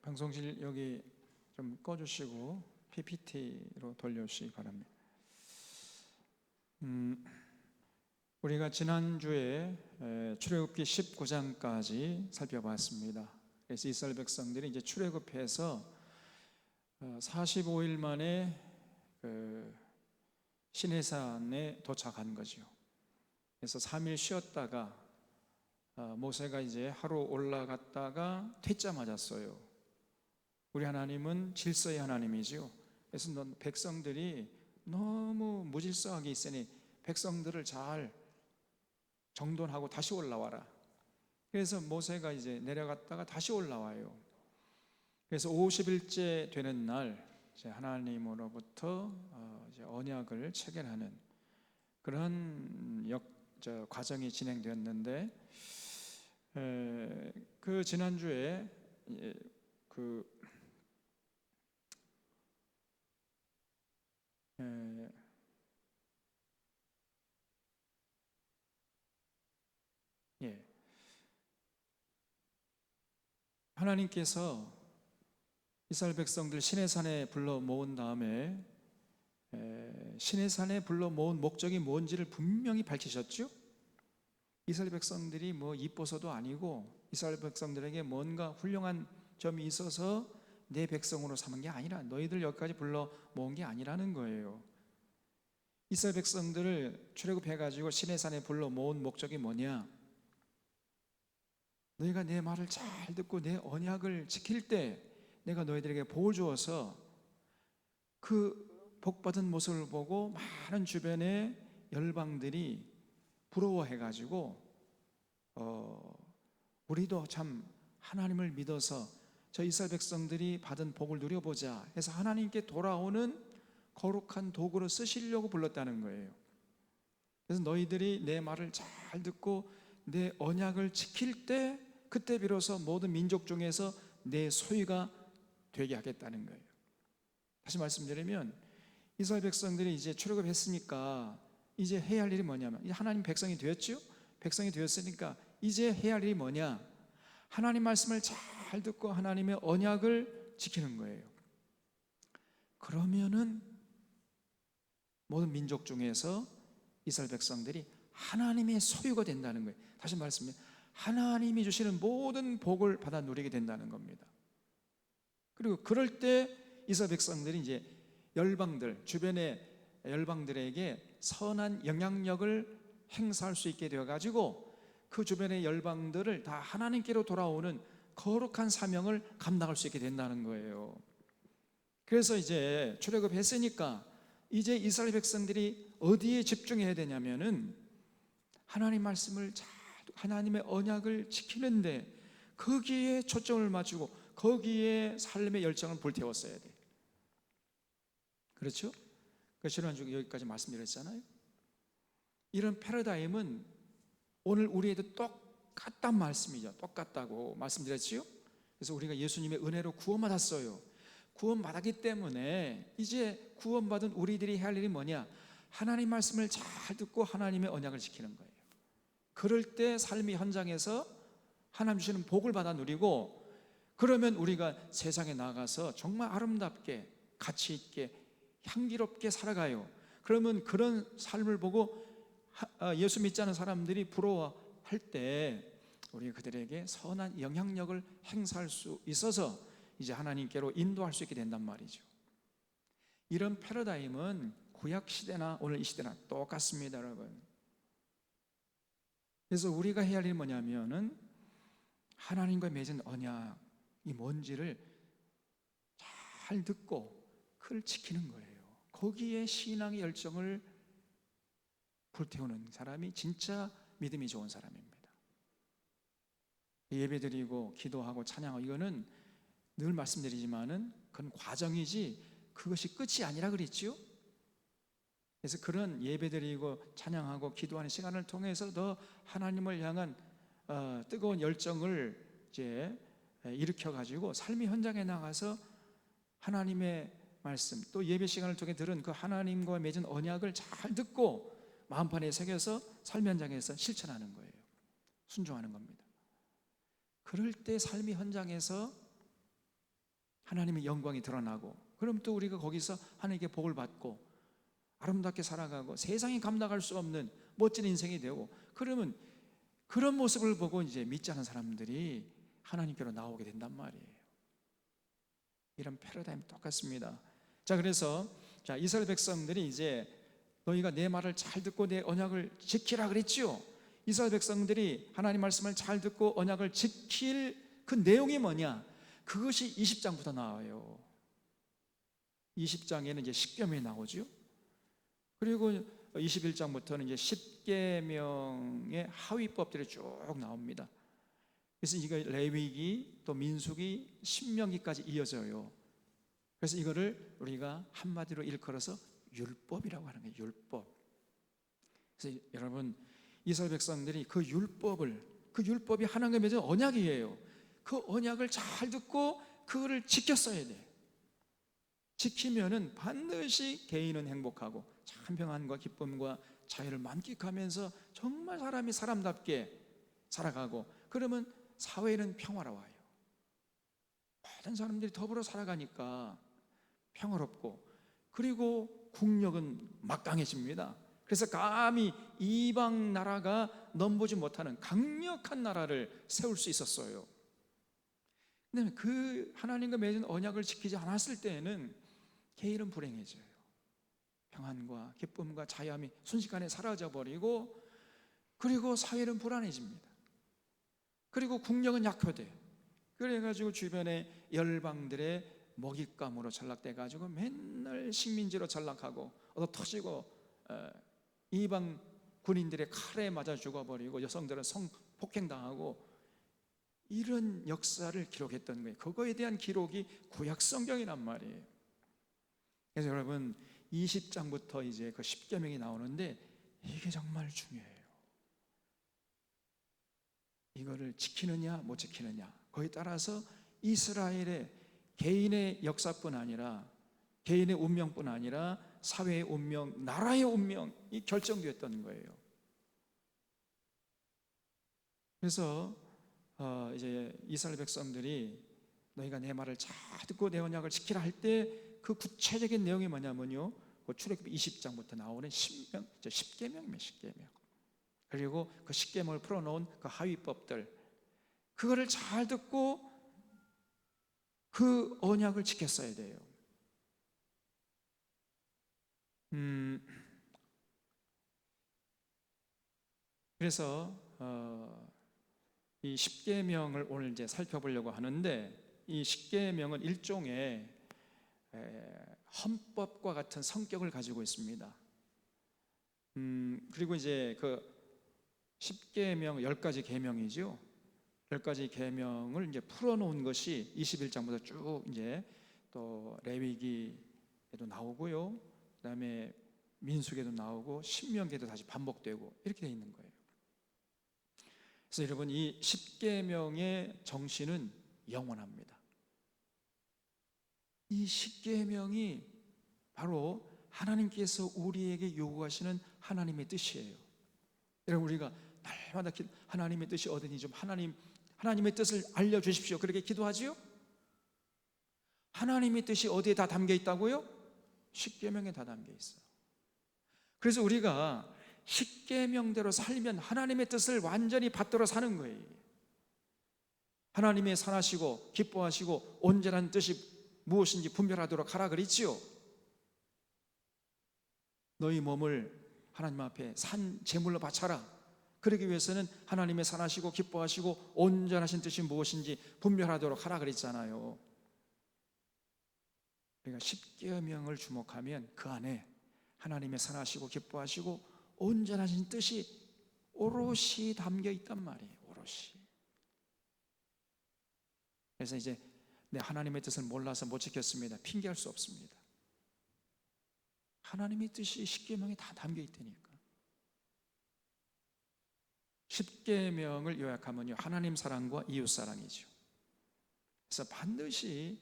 방송실 여기 좀 꺼주시고 PPT로 돌려주시기 바랍니다. 우리가 지난주에 출애굽기 19장까지 살펴봤습니다. 그래서 이스라엘 백성들이 이제 출애굽해서 45일 만에 시내산에 도착한 거죠. 그래서 3일 쉬었다가 모세가 이제 하루 올라갔다가 퇴짜 맞았어요. 우리 하나님은 질서의 하나님이지요. 그래서 백성들이 너무 무질서하게 있으니 백성들을 잘 정돈하고 다시 올라와라. 그래서 모세가 이제 내려갔다가 다시 올라와요. 그래서 50일째 되는 날 이제 하나님으로부터 이제 언약을 체결하는 그런 과정이 진행되었는데, 그 지난주에 하나님께서 이스라엘 백성들 시내산에 불러 모은 다음에 시내산에 불러 모은 목적이 뭔지를 분명히 밝히셨죠. 이스라엘 백성들이 뭐 이뻐서도 아니고 이스라엘 백성들에게 뭔가 훌륭한 점이 있어서 내 백성으로 삼은 게 아니라 너희들 여기까지 불러 모은 게 아니라는 거예요. 이스라엘 백성들을 출애굽해가지고 시내산에 불러 모은 목적이 뭐냐? 너희가 내 말을 잘 듣고 내 언약을 지킬 때 내가 너희들에게 복을 주어서 그 복받은 모습을 보고 많은 주변의 열방들이 부러워해가지고 우리도 참 하나님을 믿어서 저 이스라엘 백성들이 받은 복을 누려보자 해서 하나님께 돌아오는 거룩한 도구로 쓰시려고 불렀다는 거예요. 그래서 너희들이 내 말을 잘 듣고 내 언약을 지킬 때 그때 비로소 모든 민족 중에서 내 소유가 되게 하겠다는 거예요. 다시 말씀드리면 이스라엘 백성들이 이제 출애굽했으니까 이제 해야 할 일이 뭐냐면 하나님 백성이 되었죠. 백성이 되었으니까 이제 해야 할 일이 뭐냐? 하나님 말씀을 잘 듣고 하나님의 언약을 지키는 거예요. 그러면은 모든 민족 중에서 이스라엘 백성들이 하나님의 소유가 된다는 거예요. 다시 말씀드리면 하나님이 주시는 모든 복을 받아 누리게 된다는 겁니다. 그리고 그럴 때 이스라엘 백성들이 이제 열방들, 주변의 열방들에게 선한 영향력을 행사할 수 있게 되어가지고 그 주변의 열방들을 다 하나님께로 돌아오는 거룩한 사명을 감당할 수 있게 된다는 거예요. 그래서 이제 출애굽했으니까 이제 이스라엘 백성들이 어디에 집중해야 되냐면은 하나님 말씀을 잘 하나님의 언약을 지키는데 거기에 초점을 맞추고 거기에 삶의 열정을 불태웠어야 돼. 그렇죠? 지난주에 여기까지 말씀드렸잖아요. 이런 패러다임은 오늘 우리에도 똑같단 말씀이죠. 똑같다고 말씀드렸지요. 그래서 우리가 예수님의 은혜로 구원받았어요. 구원받았기 때문에 이제 구원받은 우리들이 해야 할 일이 뭐냐? 하나님 말씀을 잘 듣고 하나님의 언약을 지키는 거예요. 그럴 때 삶의 현장에서 하나님 주시는 복을 받아 누리고, 그러면 우리가 세상에 나가서 정말 아름답게 가치 있게 향기롭게 살아가요. 그러면 그런 삶을 보고 예수 믿지 않은 사람들이 부러워할 때 우리가 그들에게 선한 영향력을 행사할 수 있어서 이제 하나님께로 인도할 수 있게 된단 말이죠. 이런 패러다임은 구약 시대나 오늘 이 시대나 똑같습니다, 여러분. 그래서 우리가 해야 할 일이 뭐냐면은 하나님과 맺은 언약이 뭔지를 잘 듣고 그걸 지키는 거예요. 거기에 신앙의 열정을 불태우는 사람이 진짜 믿음이 좋은 사람입니다. 예배드리고 기도하고 찬양하고 이거는 늘 말씀드리지만은 그건 과정이지 그것이 끝이 아니라 그랬지요. 그래서 그런 예배드리고 찬양하고 기도하는 시간을 통해서 더 하나님을 향한 뜨거운 열정을 이제 일으켜 가지고 삶의 현장에 나가서 하나님의 말씀 또 예배 시간을 통해 들은 그 하나님과 맺은 언약을 잘 듣고 마음판에 새겨서 삶 현장에서 실천하는 거예요. 순종하는 겁니다. 그럴 때 삶의 현장에서 하나님의 영광이 드러나고, 그럼 또 우리가 거기서 하나님께 복을 받고 아름답게 살아가고 세상이 감당할 수 없는 멋진 인생이 되고, 그러면 그런 모습을 보고 이제 믿지 않은 사람들이 하나님께로 나오게 된단 말이에요. 이런 패러다임 똑같습니다. 자, 그래서 이스라엘 백성들이 이제 너희가 내 말을 잘 듣고 내 언약을 지키라 그랬지요. 이스라엘 백성들이 하나님 말씀을 잘 듣고 언약을 지킬 그 내용이 뭐냐? 그것이 20장부터 나와요. 20장에는 이제 십계명이 나오죠. 그리고 21장부터는 이제 십계명의 하위법들이 쭉 나옵니다. 그래서 이거 레위기, 또 민수기, 신명기까지 이어져요. 그래서 이거를 우리가 한마디로 일컬어서 율법이라고 하는 거예요. 율법. 그래서 여러분, 이스라엘 백성들이 그 율법이 하나님과 맺은 언약이에요. 그 언약을 잘 듣고 그거를 지켰어야 돼. 지키면은 반드시 개인은 행복하고 참 평안과 기쁨과 자유를 만끽하면서 정말 사람이 사람답게 살아가고, 그러면 사회는 평화로워요. 모든 사람들이 더불어 살아가니까 평화롭고, 그리고 국력은 막강해집니다. 그래서 감히 이방 나라가 넘보지 못하는 강력한 나라를 세울 수 있었어요. 근데 그 하나님과 맺은 언약을 지키지 않았을 때에는 개인은 불행해져요. 평안과 기쁨과 자유함이 순식간에 사라져 버리고, 그리고 사회는 불안해집니다. 그리고 국력은 약화돼. 그래가지고 주변의 열방들의 먹잇감으로 전락돼가지고 맨날 식민지로 전락하고 얻어 터지고, 이방 군인들의 칼에 맞아 죽어버리고 여성들은 성폭행당하고, 이런 역사를 기록했던 거예요. 그거에 대한 기록이 구약 성경이란 말이에요. 그래서 여러분, 20장부터 이제 그 십계명이 나오는데 이게 정말 중요해요. 이거를 지키느냐 못 지키느냐, 거기에 따라서 이스라엘의 개인의 역사뿐 아니라 개인의 운명뿐 아니라 사회의 운명, 나라의 운명이 결정되었던 거예요. 그래서 이제 이스라엘 백성들이 너희가 내 말을 잘 듣고 내 언약을 지키라 할 때 그 구체적인 내용이 뭐냐면요, 그 출애굽기 20장부터 나오는 십계명이면 십계명, 그리고 그 십계명을 풀어놓은 그 하위법들, 그거를 잘 듣고 그 언약을 지켰어야 돼요. 그래서 이 십계명을 오늘 이제 살펴보려고 하는데, 이 십계명은 일종의 헌법과 같은 성격을 가지고 있습니다. 그리고 이제 그 십계명 10가지 계명이죠. 10가지 계명을 이제 풀어놓은 것이 21장부터 쭉 이제 또 레위기에도 나오고요, 그다음에 민수기에도 나오고 신명기에도 다시 반복되고 이렇게 돼 있는 거예요. 그래서 여러분, 이 십계명의 정신은 영원합니다. 이 십계명이 바로 하나님께서 우리에게 요구하시는 하나님의 뜻이에요. 여러분, 우리가 날마다 하나님의 뜻이 어디니 좀 하나님의 뜻을 알려주십시오, 그렇게 기도하지요? 하나님의 뜻이 어디에 다 담겨 있다고요? 십계명에 다 담겨 있어요. 그래서 우리가 십계명대로 살면 하나님의 뜻을 완전히 받들어 사는 거예요. 하나님의 선하시고 기뻐하시고 온전한 뜻이 무엇인지 분별하도록 하라 그랬지요. 너희 몸을 하나님 앞에 산 제물로 바쳐라. 그러기 위해서는 하나님의 선하시고 기뻐하시고 온전하신 뜻이 무엇인지 분별하도록 하라 그랬잖아요. 우리가 십계명을 주목하면 그 안에 하나님의 선하시고 기뻐하시고 온전하신 뜻이 오롯이 담겨 있단 말이에요. 오롯이. 그래서 이제 내 하나님의 뜻을 몰라서 못 지켰습니다, 핑계할 수 없습니다. 하나님의 뜻이 십계명에 다 담겨 있다니까. 십계명을 요약하면요, 하나님 사랑과 이웃 사랑이죠. 그래서 반드시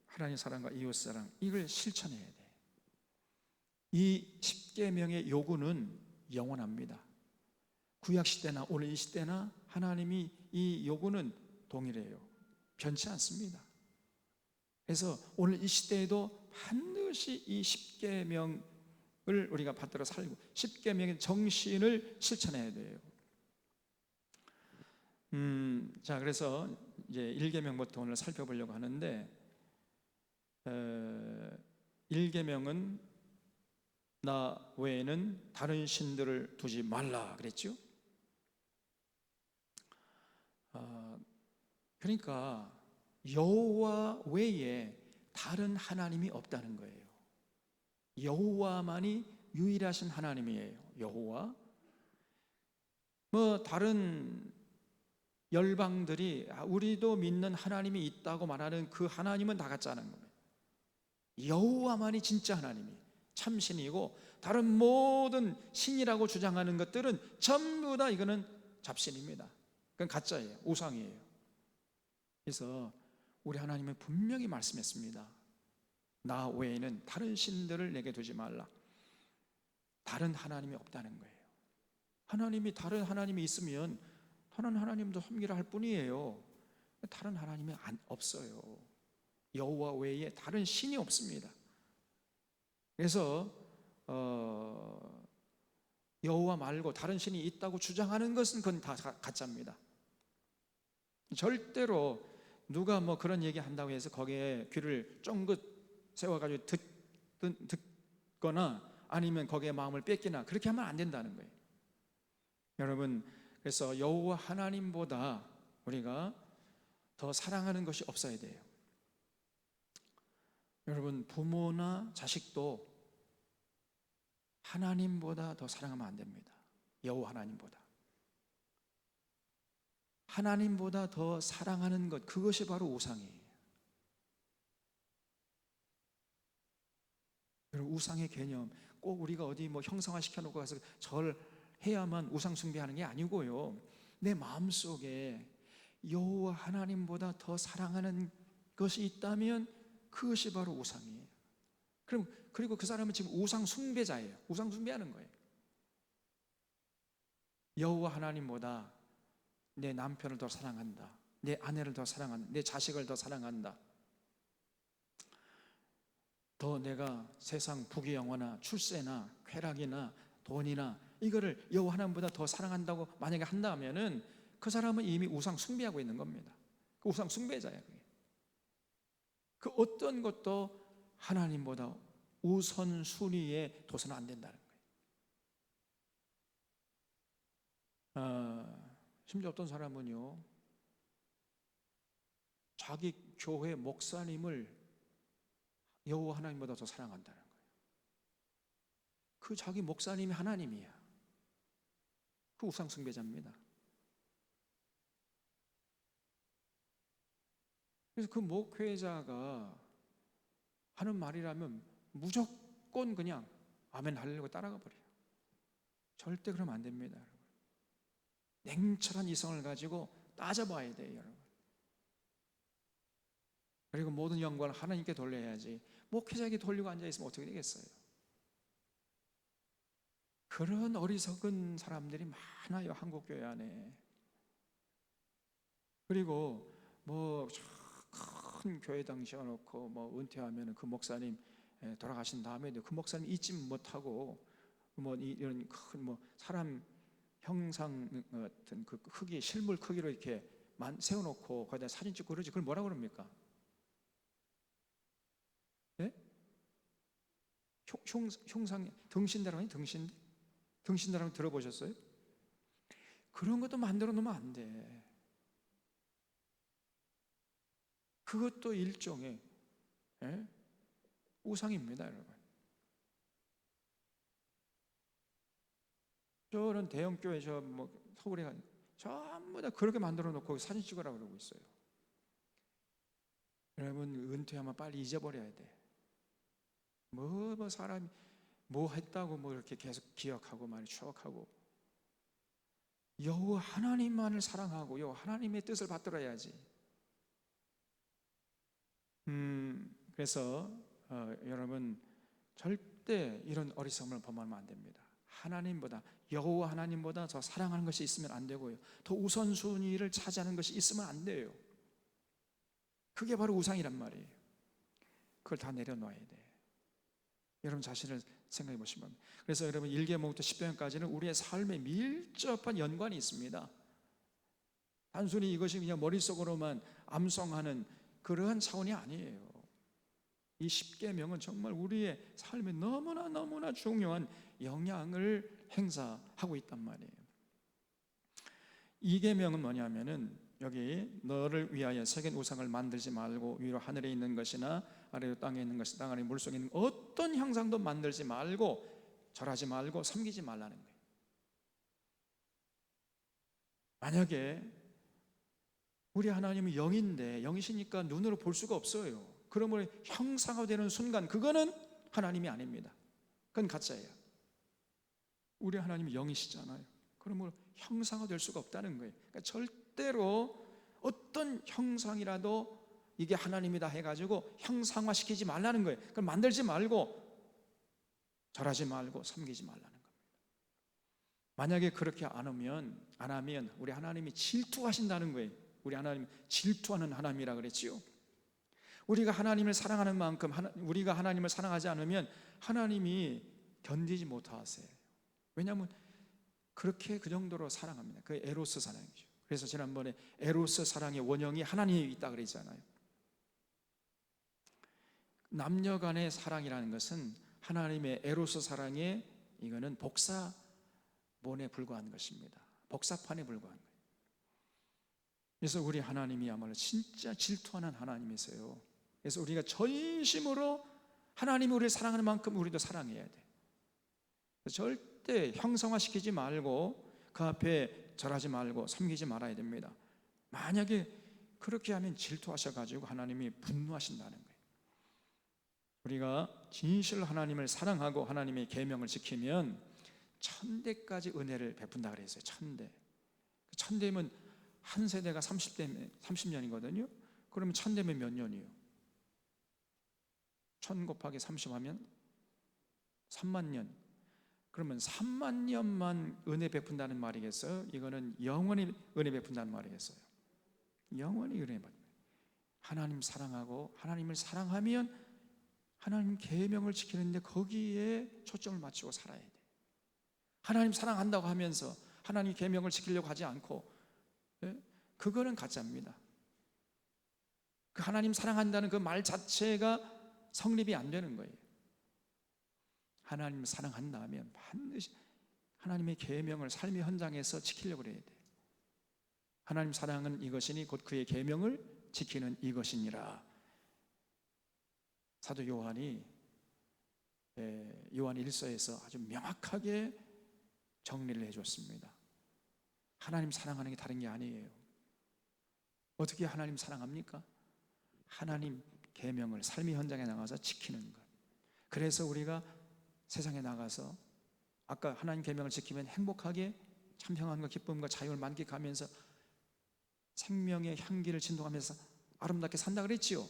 하나님 사랑과 이웃 사랑, 이걸 실천해야 돼. 이 십계명의 요구는 영원합니다. 구약 시대나 오늘 이 시대나 하나님이 이 요구는 동일해요. 변치 않습니다. 그래서 오늘 이 시대에도 반드시 이 십계명을 우리가 받들어 살고 십계명의 정신을 실천해야 돼요. 자, 그래서 이제 1계명부터 오늘 살펴보려고 하는데, 1계명은 나 외에는 다른 신들을 두지 말라 그랬죠. 그러니까 여호와 외에 다른 하나님이 없다는 거예요. 여호와만이 유일하신 하나님이에요. 여호와. 뭐 다른 열방들이 우리도 믿는 하나님이 있다고 말하는 그 하나님은 다 가짜는 겁니다. 여호와만이 진짜 하나님이 참신이고, 다른 모든 신이라고 주장하는 것들은 전부 다 이거는 잡신입니다. 그건 가짜예요. 우상이에요. 그래서 우리 하나님은 분명히 말씀했습니다. 나 외에는 다른 신들을 내게 두지 말라. 다른 하나님이 없다는 거예요. 하나님이 다른 하나님이 있으면 다른 하나님도 섬기라 할 뿐이에요. 다른 하나님이 없어요. 여호와 외에 다른 신이 없습니다. 그래서 여호와 말고 다른 신이 있다고 주장하는 것은 그건 다 가짜입니다. 절대로 누가 뭐 그런 얘기 한다고 해서 거기에 귀를 쫑긋 세워가지고 듣거나 아니면 거기에 마음을 뺏기나 그렇게 하면 안 된다는 거예요. 여러분, 그래서 여호와 하나님보다 우리가 더 사랑하는 것이 없어야 돼요. 여러분, 부모나 자식도 하나님보다 더 사랑하면 안 됩니다. 여호와 하나님보다. 하나님보다 더 사랑하는 것, 그것이 바로 우상이에요. 여러분, 우상의 개념 꼭 우리가 어디 뭐 형상화 시켜놓고 가서 절 해야만 우상 숭배하는 게 아니고요, 내 마음속에 여호와 하나님보다 더 사랑하는 것이 있다면 그것이 바로 우상이에요. 그리고 그 사람은 지금 우상 숭배자예요. 우상 숭배하는 거예요. 여호와 하나님보다 내 남편을 더 사랑한다, 내 아내를 더 사랑한다, 내 자식을 더 사랑한다, 더 내가 세상 부귀영화나 출세나 쾌락이나 돈이나 이거를 여호와 하나님보다 더 사랑한다고 만약에 한다면은 그 사람은 이미 우상 숭배하고 있는 겁니다. 그 우상 숭배자예요. 그 어떤 것도 하나님보다 우선순위에 둬서는 안 된다는 거예요. 심지어 어떤 사람은요, 자기 교회 목사님을 여호와 하나님보다 더 사랑한다는 거예요. 그 자기 목사님이 하나님이야. 그 우상 숭배자입니다. 그래서 그 목회자가 하는 말이라면 무조건 그냥 아멘 하려고 따라가 버려요. 절대 그러면 안 됩니다, 여러분. 냉철한 이성을 가지고 따져봐야 돼요, 여러분. 그리고 모든 영광을 하나님께 돌려야지 목회자에게 돌리고 앉아있으면 어떻게 되겠어요? 그런 어리석은 사람들이 많아요, 한국교회 안에. 그리고 뭐 큰 교회당 지어놓고 뭐 은퇴하면 그 목사님 돌아가신 다음에도 그 목사님 잊지 못하고 뭐 이런 큰 뭐 사람 형상 같은 그 크기, 실물 크기로 이렇게 세워놓고 거기다 사진 찍고 그러지. 그걸 뭐라 그럽니까? 예? 형상, 등신대라고 하니 등신대? 등신대라고 들어보셨어요? 그런 것도 만들어 놓으면 안 돼. 그것도 일종의 우상입니다, 여러분. 저는 대형교회 뭐 서울에 가니까 전부 다 그렇게 만들어 놓고 사진 찍으라고 그러고 있어요. 여러분, 은퇴하면 빨리 잊어버려야 돼. 뭐 사람이 뭐 했다고 뭐 이렇게 계속 기억하고 많이 추억하고. 여호와 하나님만을 사랑하고요, 하나님의 뜻을 받들어야지. 그래서 여러분, 절대 이런 어리석음을 범하면 안 됩니다. 하나님보다, 여호와 하나님보다 더 사랑하는 것이 있으면 안 되고요, 더 우선순위를 차지하는 것이 있으면 안 돼요. 그게 바로 우상이란 말이에요. 그걸 다 내려놔야 돼. 여러분 자신을 생각해 보시면, 그래서 여러분 1계명부터 10계명까지는 우리의 삶에 밀접한 연관이 있습니다. 단순히 이것이 그냥 머릿속으로만 암송하는 그러한 차원이 아니에요. 이 10계명은 정말 우리의 삶에 너무나 중요한 영향을 행사하고 있단 말이에요. 2계명은 뭐냐면은 여기 너를 위하여 새긴 우상을 만들지 말고 위로 하늘에 있는 것이나 아래로 땅에 있는 것이 땅 아래 물속에 있는 어떤 형상도 만들지 말고 절하지 말고 섬기지 말라는 거예요. 만약에 우리 하나님은 영인데, 영이시니까 눈으로 볼 수가 없어요. 그러므로 형상화되는 순간 그거는 하나님이 아닙니다. 그건 가짜예요. 우리 하나님이 영이시잖아요. 그러므로 형상화될 수가 없다는 거예요. 그러니까 절대로 어떤 형상이라도 이게 하나님이다 해가지고 형상화시키지 말라는 거예요. 그걸 만들지 말고 절하지 말고 섬기지 말라는 겁니다. 만약에 그렇게 안 하면 우리 하나님이 질투하신다는 거예요. 우리 하나님 질투하는 하나님이라 그랬지요. 우리가 하나님을 사랑하는 만큼 우리가 하나님을 사랑하지 않으면 하나님이 견디지 못하세요. 왜냐하면 그렇게 그 정도로 사랑합니다. 그 에로스 사랑이죠. 그래서 지난번에 에로스 사랑의 원형이 하나님이 있다 그랬잖아요. 남녀 간의 사랑이라는 것은 하나님의 에로스 사랑의 이거는 복사본에 불과한 것입니다. 복사판에 불과한 거예요. 그래서 우리 하나님이야말로 진짜 질투하는 하나님이세요. 그래서 우리가 전심으로 하나님이 우리를 사랑하는 만큼 우리도 사랑해야 돼. 절대 형상화시키지 말고 그 앞에 절하지 말고 섬기지 말아야 됩니다. 만약에 그렇게 하면 질투하셔가지고 하나님이 분노하신다는 거예요. 우리가 진실로 하나님을 사랑하고 하나님의 계명을 지키면 천대까지 은혜를 베푼다 그랬어요. 천대면 한 세대가 30년이거든요. 그러면 천대면 몇 년이에요? 1000 곱하기 30 하면 3만 년. 그러면 3만 년만 은혜 베푼다는 말이겠어요? 이거는 영원히 은혜 베푼다는 말이겠어요? 영원히 은혜 베푼다. 하나님 사랑하고 하나님을 사랑하면 하나님 계명을 지키는데 거기에 초점을 맞추고 살아야 돼. 하나님 사랑한다고 하면서 하나님 계명을 지키려고 하지 않고, 그거는 가짜입니다. 그 하나님 사랑한다는 그 말 자체가 성립이 안 되는 거예요. 하나님 사랑한다 하면 반드시 하나님의 계명을 삶의 현장에서 지키려고 해야 돼. 하나님 사랑은 이것이니 곧 그의 계명을 지키는 이것이니라. 사도 요한이 요한 1서에서 아주 명확하게 정리를 해줬습니다. 하나님 사랑하는 게 다른 게 아니에요. 어떻게 하나님 사랑합니까? 하나님 계명을 삶의 현장에 나가서 지키는 것. 그래서 우리가 세상에 나가서 아까 하나님 계명을 지키면 행복하게 참 평안과 기쁨과 자유를 만끽하면서 생명의 향기를 진동하면서 아름답게 산다 그랬지요.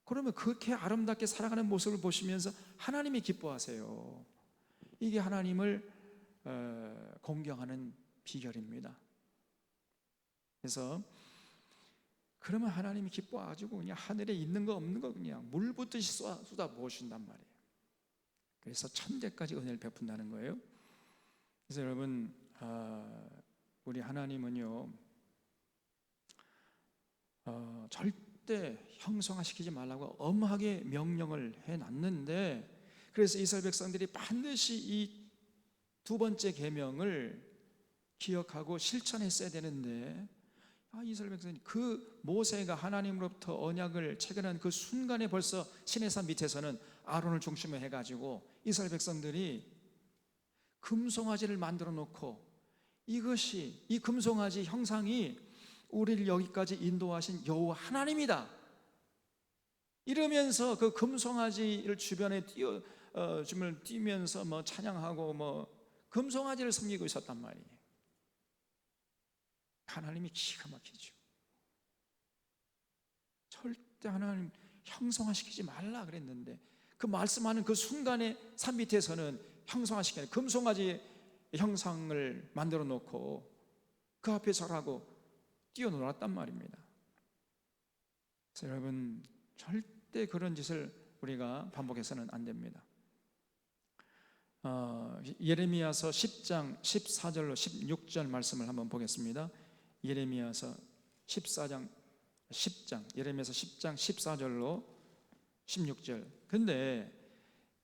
그러면 그렇게 아름답게 살아가는 모습을 보시면서 하나님이 기뻐하세요. 이게 하나님을 공경하는 비결입니다. 그래서 그러면 하나님이 기뻐가지고 그냥 하늘에 있는 거 없는 거 그냥 물붓듯이 쏟아 부으신단 말이에요. 그래서 천대까지 은혜를 베푼다는 거예요. 그래서 여러분, 우리 하나님은요 절대 형상화시키지 말라고 엄하게 명령을 해놨는데, 그래서 이스라엘 백성들이 반드시 이 두 번째 계명을 기억하고 실천했어야 되는데, 이스라엘 백성이 그 모세가 하나님으로부터 언약을 체결한 그 순간에 벌써 시내산 밑에서는 아론을 중심으로 해가지고 이스라엘 백성들이 금송아지를 만들어 놓고, 이것이 이 금송아지 형상이 우리를 여기까지 인도하신 여호와 하나님이다 이러면서 그 금송아지를 주변에 춤을 뛰면서 뭐 찬양하고 금송아지를 섬기고 있었단 말이에요. 하나님이 기가 막히죠. 절대 하나님 형상화시키지 말라 그랬는데 그 말씀하는 그 순간에 산 밑에서는 형상화시키는 금송아지 형상을 만들어 놓고 그 앞에 절하고 뛰어놀았단 말입니다. 그래서 여러분, 절대 그런 짓을 우리가 반복해서는 안 됩니다. 예레미야서 10장 14절로 16절 말씀을 한번 보겠습니다. 예레미야서 10장 14절로 16절. 근데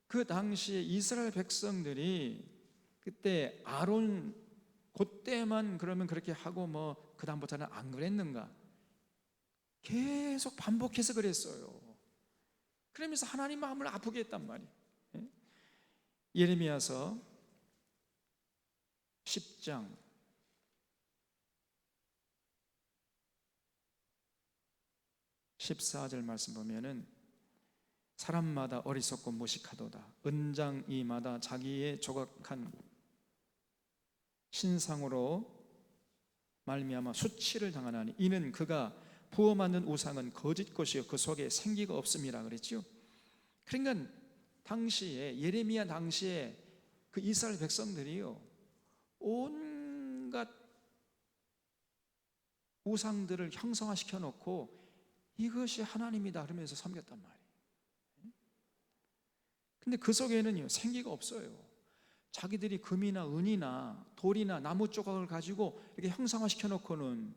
그 당시에 이스라엘 백성들이 그때 아론 그때만 그러면 그렇게 하고 뭐 그 다음부터는 안 그랬는가? 계속 반복해서 그랬어요. 그러면서 하나님 마음을 아프게 했단 말이에요. 예레미야서 10장 14절 말씀 보면은 사람마다 어리석고 무식하도다. 은장이마다 자기의 조각한 신상으로 말미암아 수치를 당하나니 이는 그가 부어 만든 우상은 거짓 것이요 그 속에 생기가 없음이라 그랬죠. 그러니까 당시에 예레미야 당시에 그 이스라엘 백성들이요 온갖 우상들을 형성화시켜 놓고 이것이 하나님이다 그러면서 섬겼단 말이에요. 근데 그 속에는요 생기가 없어요. 자기들이 금이나 은이나 돌이나 나무 조각을 가지고 이렇게 형상화시켜 놓고는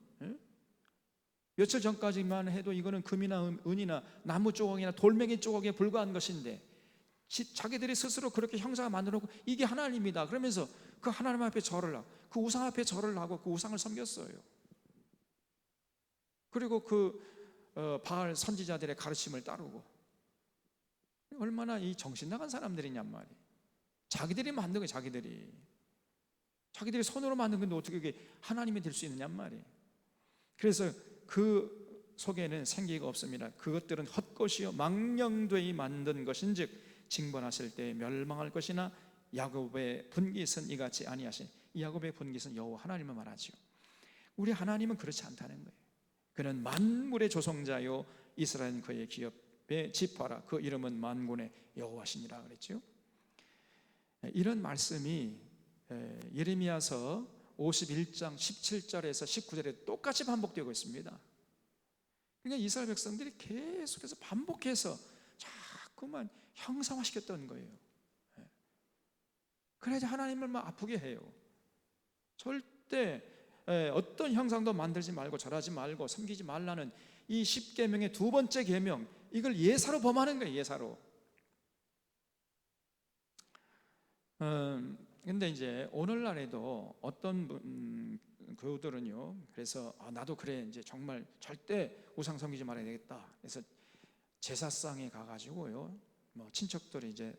며칠 전까지만 해도 이거는 금이나 은이나 나무 조각이나 돌멩이 조각에 불과한 것인데 자기들이 스스로 그렇게 형상을 만들어 놓고 이게 하나님이다 그러면서 그 하나님 앞에 절을 하고 그 우상 앞에 절을 하고 그 우상을 섬겼어요. 그리고 그 바알 선지자들의 가르침을 따르고 얼마나 이 정신 나간 사람들이냔 말이에요. 자기들이 만든 거예요. 자기들이 손으로 만든 건데 어떻게 그게 하나님이 될 수 있느냔 말이에요. 그래서 그 속에는 생기가 없습니다. 그것들은 헛것이요 망령되이 만든 것인즉 징벌하실 때 멸망할 것이나 야곱의 분깃은 이같이 아니하시니 이 야곱의 분깃은 여호와 하나님을 말하지요. 우리 하나님은 그렇지 않다는 거예요. 그는 만물의 조성자요 이스라엘은 그의 기업의 지파라 그 이름은 만군의 여호와시니라 그랬죠. 이런 말씀이 예레미야서 51장 17절에서 19절에 똑같이 반복되고 있습니다. 그러니까 이스라엘 백성들이 계속해서 반복해서 자꾸만 형상화시켰던 거예요. 그래야 하나님을 막 아프게 해요. 절대 어떤 형상도 만들지 말고 절하지 말고 섬기지 말라는 이 10계명의 두 번째 계명, 이걸 예사로 범하는 거예요. 예사로. 근데 이제 오늘날에도 어떤 교우들은요, 그래서 나도 그래 이제 정말 절대 우상 섬기지 말아야 되겠다. 그래서 제사상에 가가지고요, 뭐 친척들이 이제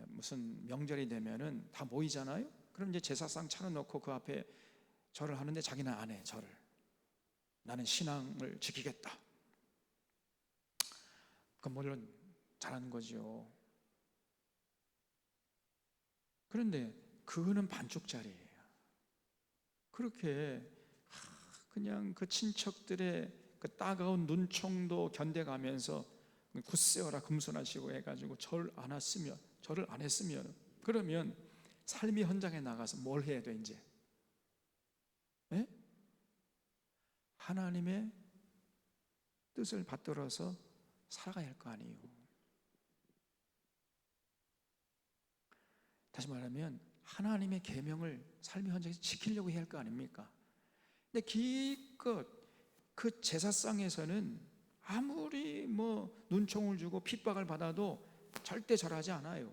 무슨 명절이 되면은 다 모이잖아요. 그럼 이제 제사상 차려놓고 그 앞에 절을 하는데 자기는 안 해. 절을 나는 신앙을 지키겠다. 그건 물론 잘하는 거죠. 그런데 그거는 반쪽짜리예요. 그렇게 그냥 그 친척들의 그 따가운 눈총도 견뎌가면서 굳세어라 금손하시고 해가지고 절을 안 했으면 그러면 삶의 현장에 나가서 뭘 해야 돼 이제? 네? 하나님의 뜻을 받들어서 살아가야 할 거 아니에요. 다시 말하면 하나님의 계명을 삶의 현장에서 지키려고 해야 할 거 아닙니까? 근데 기껏 그 제사상에서는 아무리 뭐 눈총을 주고 핍박을 받아도 절대 절하지 않아요.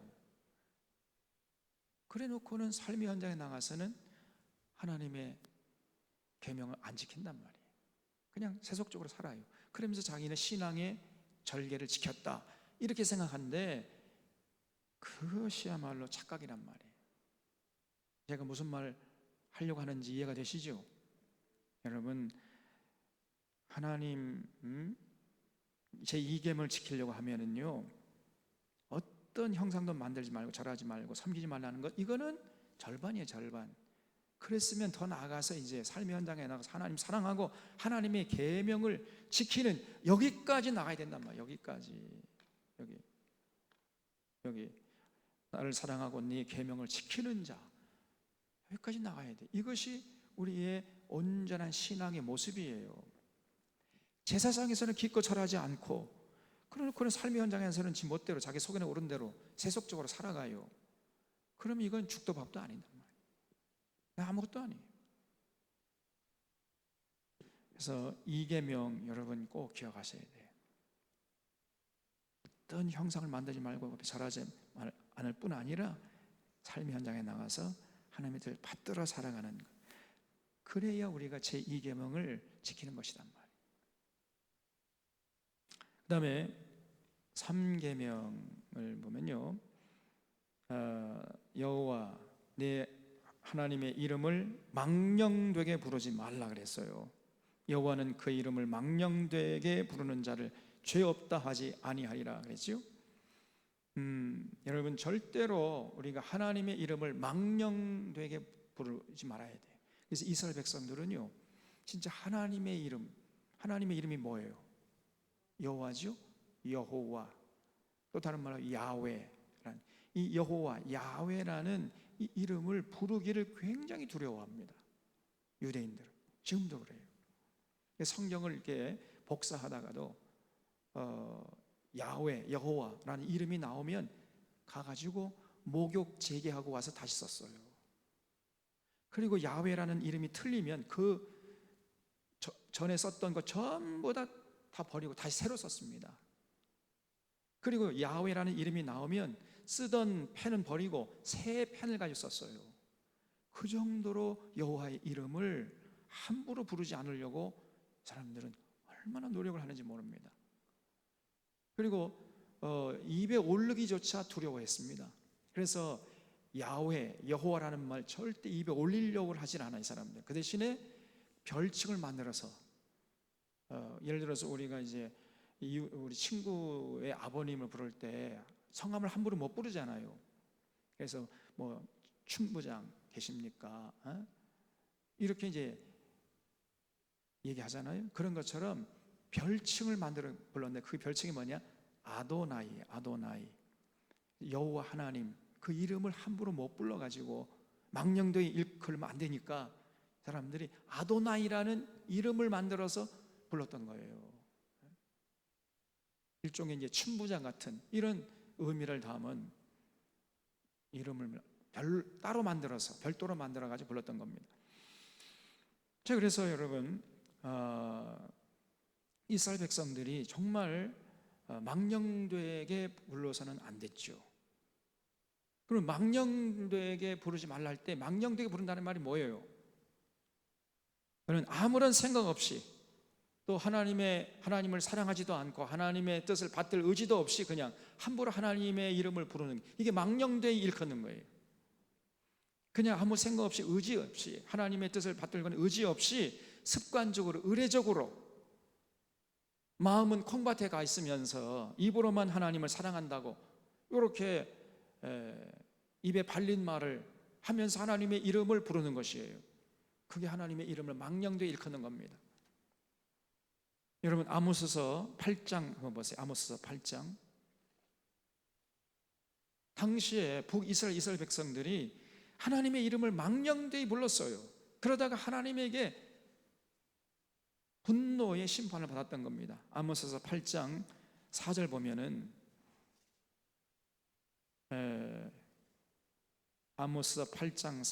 그래 놓고는 삶의 현장에 나가서는 하나님의 계명을 안 지킨단 말이에요. 그냥 세속적으로 살아요. 그러면서 자기는 신앙의 절개를 지켰다 이렇게 생각하는데 그것이야말로 착각이란 말이에요. 제가 무슨 말 하려고 하는지 이해가 되시죠? 여러분, 하나님 제 2계명을 지키려고 하면은요 어떤 형상도 만들지 말고 절하지 말고 섬기지 말라는 것, 이거는 절반이에요. 절반. 그랬으면 더 나아가서 이제 삶의 현장에 나가서 하나님 사랑하고 하나님의 계명을 지키는 여기까지 나가야 된단 말이에요. 여기까지. 여기 나를 사랑하고 네 계명을 지키는 자, 여기까지 나가야 돼. 이것이 우리의 온전한 신앙의 모습이에요. 제사상에서는 기껏 절하지 않고 그런 삶의 현장에서는 지 멋대로 자기 속에는 오른 대로 세속적으로 살아가요. 그럼 이건 죽도 밥도 아닌단 말이에요. 아무것도 아니에요. 그래서 이 계명 여러분 꼭 기억하셔야 돼요. 어떤 형상을 만들지 말고 절하지 않을 뿐 아니라 삶의 현장에 나가서 하나님의 뜻을 받들어 살아가는 것. 그래야 우리가 제2계명을 지키는 것이란 말이에요. 그 다음에 3계명을 보면요, 여호와 내 하나님의 이름을 망령되게 부르지 말라 그랬어요. 여호와는 그 이름을 망령되게 부르는 자를 죄 없다 하지 아니하리라 그랬죠. 여러분 절대로 우리가 하나님의 이름을 망령되게 부르지 말아야 돼요. 그래서 이스라엘 백성들은요, 진짜 하나님의 이름이 뭐예요? 여호와죠. 여호와, 또 다른 말로 야훼라는 이 여호와 야훼라는 이 이름을 부르기를 굉장히 두려워합니다. 유대인들은 지금도 그래요. 성경을 이렇게 복사하다가도 야훼, 여호와라는 이름이 나오면 가가지고 목욕 재개하고 와서 다시 썼어요. 그리고 야훼라는 이름이 틀리면 그 전에 썼던 거 전부 다 버리고 다시 새로 썼습니다. 그리고 야훼라는 이름이 나오면 쓰던 펜은 버리고 새 펜을 가지고 썼어요. 그 정도로 여호와의 이름을 함부로 부르지 않으려고 사람들은 얼마나 노력을 하는지 모릅니다. 그리고 입에 오르기조차 두려워했습니다. 그래서 야훼, 여호와라는 말 절대 입에 올리려고 하질 않아요, 이 사람들. 그 대신에 별칭을 만들어서 예를 들어서 우리가 이제 우리 친구의 아버님을 부를 때 성함을 함부로 못 부르잖아요. 그래서 뭐 춘부장 계십니까? 이렇게 이제 얘기하잖아요. 그런 것처럼 별칭을 만들어 불렀는데 그 별칭이 뭐냐? 아도나이. 여호와 하나님, 그 이름을 함부로 못 불러가지고 망령되게 일컬면 안 되니까 사람들이 아도나이라는 이름을 만들어서 불렀던 거예요. 일종의 이제 춘부장 같은 이런 의미를 담은 이름을 따로 만들어서 별도로 만들어가지고 불렀던 겁니다. 자, 그래서 여러분 이스라엘 백성들이 정말 망령되게 불러서는 안 됐죠. 그럼 망령되게 부르지 말라 할 때 망령되게 부른다는 말이 뭐예요? 그는 아무런 생각 없이 또 하나님을 사랑하지도 않고 하나님의 뜻을 받들 의지도 없이 그냥 함부로 하나님의 이름을 부르는, 이게 망령되게 일컫는 거예요. 그냥 아무 생각 없이 의지 없이 하나님의 뜻을 받들고는 의지 없이 습관적으로 의례적으로 마음은 콩밭에 가 있으면서 입으로만 하나님을 사랑한다고 이렇게 입에 발린 말을 하면서 하나님의 이름을 부르는 것이에요. 그게 하나님의 이름을 망령되게 일컫는 겁니다. 여러분 아모스서 8장 한번 보세요. 아모스서 8장. 당시에 북이스라엘 백성들이 하나님의 이름을 망령되이 불렀어요. 그러다가 하나님에게 분노의 심판을 받았던 겁니다. 아모스서 8장 4절 보면은 아모스서 8장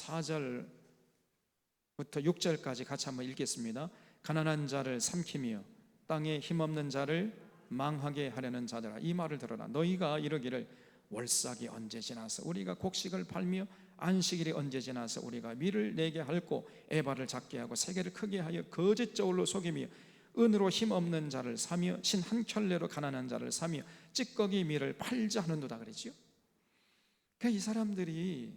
4절부터 6절까지 같이 한번 읽겠습니다. 가난한 자를 삼키며 땅에 힘없는 자를 망하게 하려는 자들아, 이 말을 들어라. 너희가 이르기를 월삭이 언제 지나서 우리가 곡식을 팔며 안식일이 언제 지나서 우리가 밀을 내게 할고 에바를 작게 하고 세계를 크게 하여 거짓 저울로 속이며 은으로 힘없는 자를 사며 신 한 켤레로 가난한 자를 사며 찌꺼기 밀을 팔자 하는도다 그랬죠. 그러니까 이 사람들이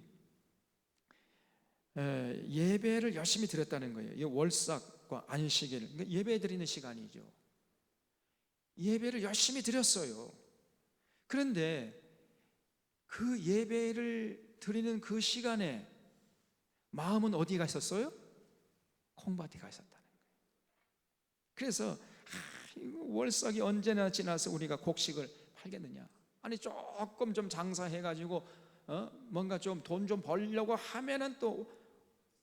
예배를 열심히 드렸다는 거예요. 이 월삭과 안식일, 그러니까 예배 드리는 시간이죠. 예배를 열심히 드렸어요. 그런데 그 예배를 드리는 그 시간에 마음은 어디가 있었어요? 콩밭에 가 있었다는 거예요. 그래서 월삭이 언제나 지나서 우리가 곡식을 팔겠느냐, 아니 조금 좀 장사해가지고 뭔가 좀 돈 좀 벌려고 하면은 또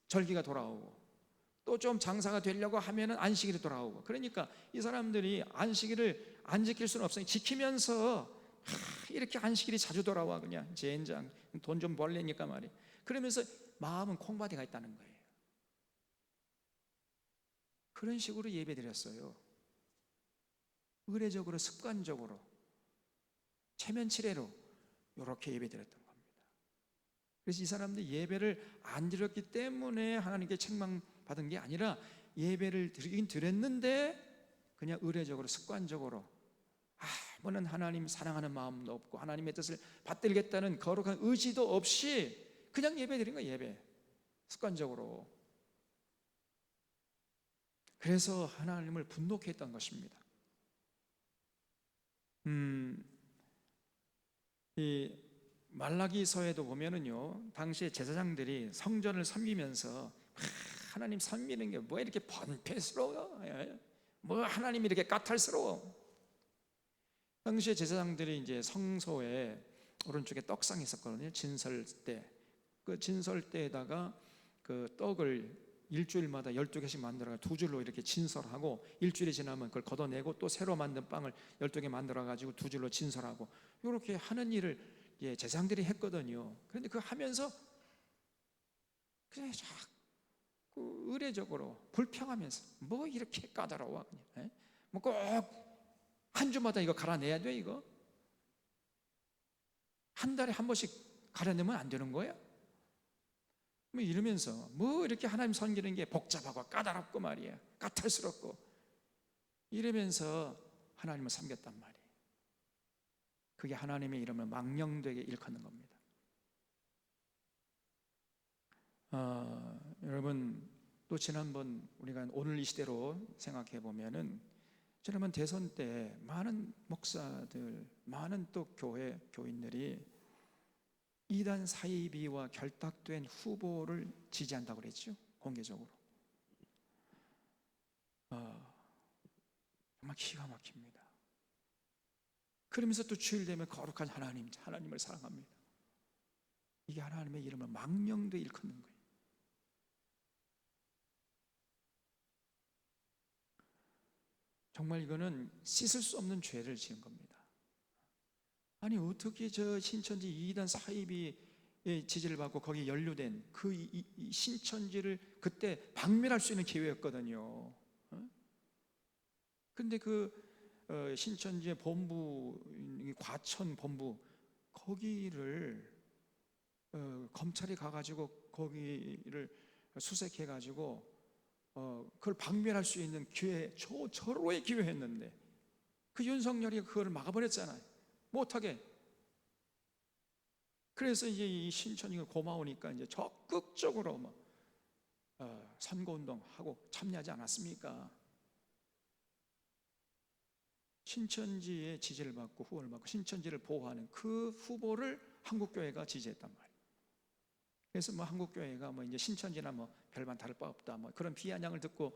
절기가 돌아오고 또 좀 장사가 되려고 하면은 안식일이 돌아오고, 그러니까 이 사람들이 안식일을 안 지킬 수는 없으니 지키면서 이렇게 안식일이 자주 돌아와. 그냥 젠장 돈 좀 벌려니까 말이에요. 그러면서 마음은 콩밭에 있다는 거예요. 그런 식으로 예배 드렸어요. 의례적으로 습관적으로 체면치레로 이렇게 예배 드렸던 겁니다. 그래서 이 사람들이 예배를 안 드렸기 때문에 하나님께 책망받은 게 아니라 예배를 드리긴 드렸는데 그냥 의례적으로 습관적으로 아무런 하나님 사랑하는 마음도 없고 하나님의 뜻을 받들겠다는 거룩한 의지도 없이 그냥 예배 드린 거예요. 예배 습관적으로. 그래서 하나님을 분노케 했던 것입니다. 이 말라기서에도 보면은요, 당시에 제사장들이 성전을 섬기면서 하나님 섬기는 게 뭐 이렇게 번패스러워, 뭐 하나님이 이렇게 까탈스러워. 당시에 제사장들이 이제 성소에 오른쪽에 떡상이 있었거든요. 진설대. 그 진설대에다가 그 떡을 일주일마다 12개씩 만들어서 두 줄로 이렇게 진설하고, 일주일이 지나면 그걸 걷어내고 또 새로 만든 빵을 12개 만들어 가지고 두 줄로 진설하고, 이렇게 하는 일을 제사장들이 했거든요. 그런데 그 하면서 그냥 자꾸 의례적으로 불평하면서 뭐 이렇게 까다로워, 뭐 꼭 한 주마다 이거 갈아내야 돼, 이거 한 달에 한 번씩 갈아내면 안 되는 거야? 뭐 이러면서 뭐 이렇게 하나님 섬기는 게 복잡하고 까다롭고 말이야, 까탈스럽고 이러면서 하나님을 섬겼단 말이에요. 그게 하나님의 이름을 망령되게 일컫는 겁니다. 여러분, 또 지난번 우리가 오늘 이 시대로 생각해 보면은, 지난번 대선 때 많은 목사들, 많은 또 교인들이 이단 사이비와 결탁된 후보를 지지한다고 그랬죠, 공개적으로. 정말 기가 막힙니다. 그러면서 또 주일 되면 거룩한 하나님을 사랑합니다. 이게 하나님의 이름을 망령되게 일컫는 거예요. 정말 이거는 씻을 수 없는 죄를 지은 겁니다. 아니 어떻게 저 신천지 이단 사이비의 지지를 받고 거기에 연루된 그 이 신천지를 그때 박멸할 수 있는 기회였거든요. 근데 그 신천지의 본부, 과천 본부, 거기를 검찰이 가가지고 거기를 수색해가지고 그걸 박멸할 수 있는 기회, 절호의 기회였는데 그 윤석열이 그걸 막아버렸잖아요. 못하게. 그래서 이제 이 신천지가 고마우니까 이제 적극적으로 선거운동하고 참여하지 않았습니까? 신천지의 지지를 받고 후원을 받고 신천지를 보호하는 그 후보를 한국교회가 지지했단 말이에요. 그래서 뭐 한국교회가 뭐 이제 신천지나 뭐 별반 다를 바 없다, 뭐 그런 비아냥을 듣고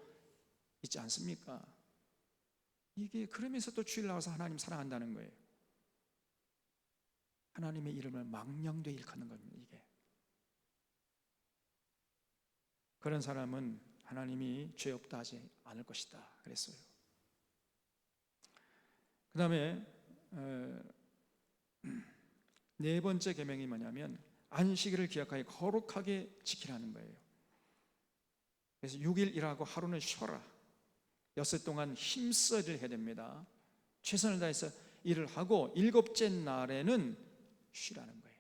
있지 않습니까? 이게 그러면서 또 주일 나와서 하나님 사랑한다는 거예요. 하나님의 이름을 망령되게 일컫는 겁니다. 이게 그런 사람은 하나님이 죄 없다 하지 않을 것이다 그랬어요. 그 다음에 네 번째 계명이 뭐냐면 안식일을 기억하여 거룩하게 지키라는 거예요. 그래서 6일 일하고 하루는 쉬어라. 엿새 동안 힘써 일을 해야 됩니다. 최선을 다해서 일을 하고 일곱째 날에는 쉬라는 거예요.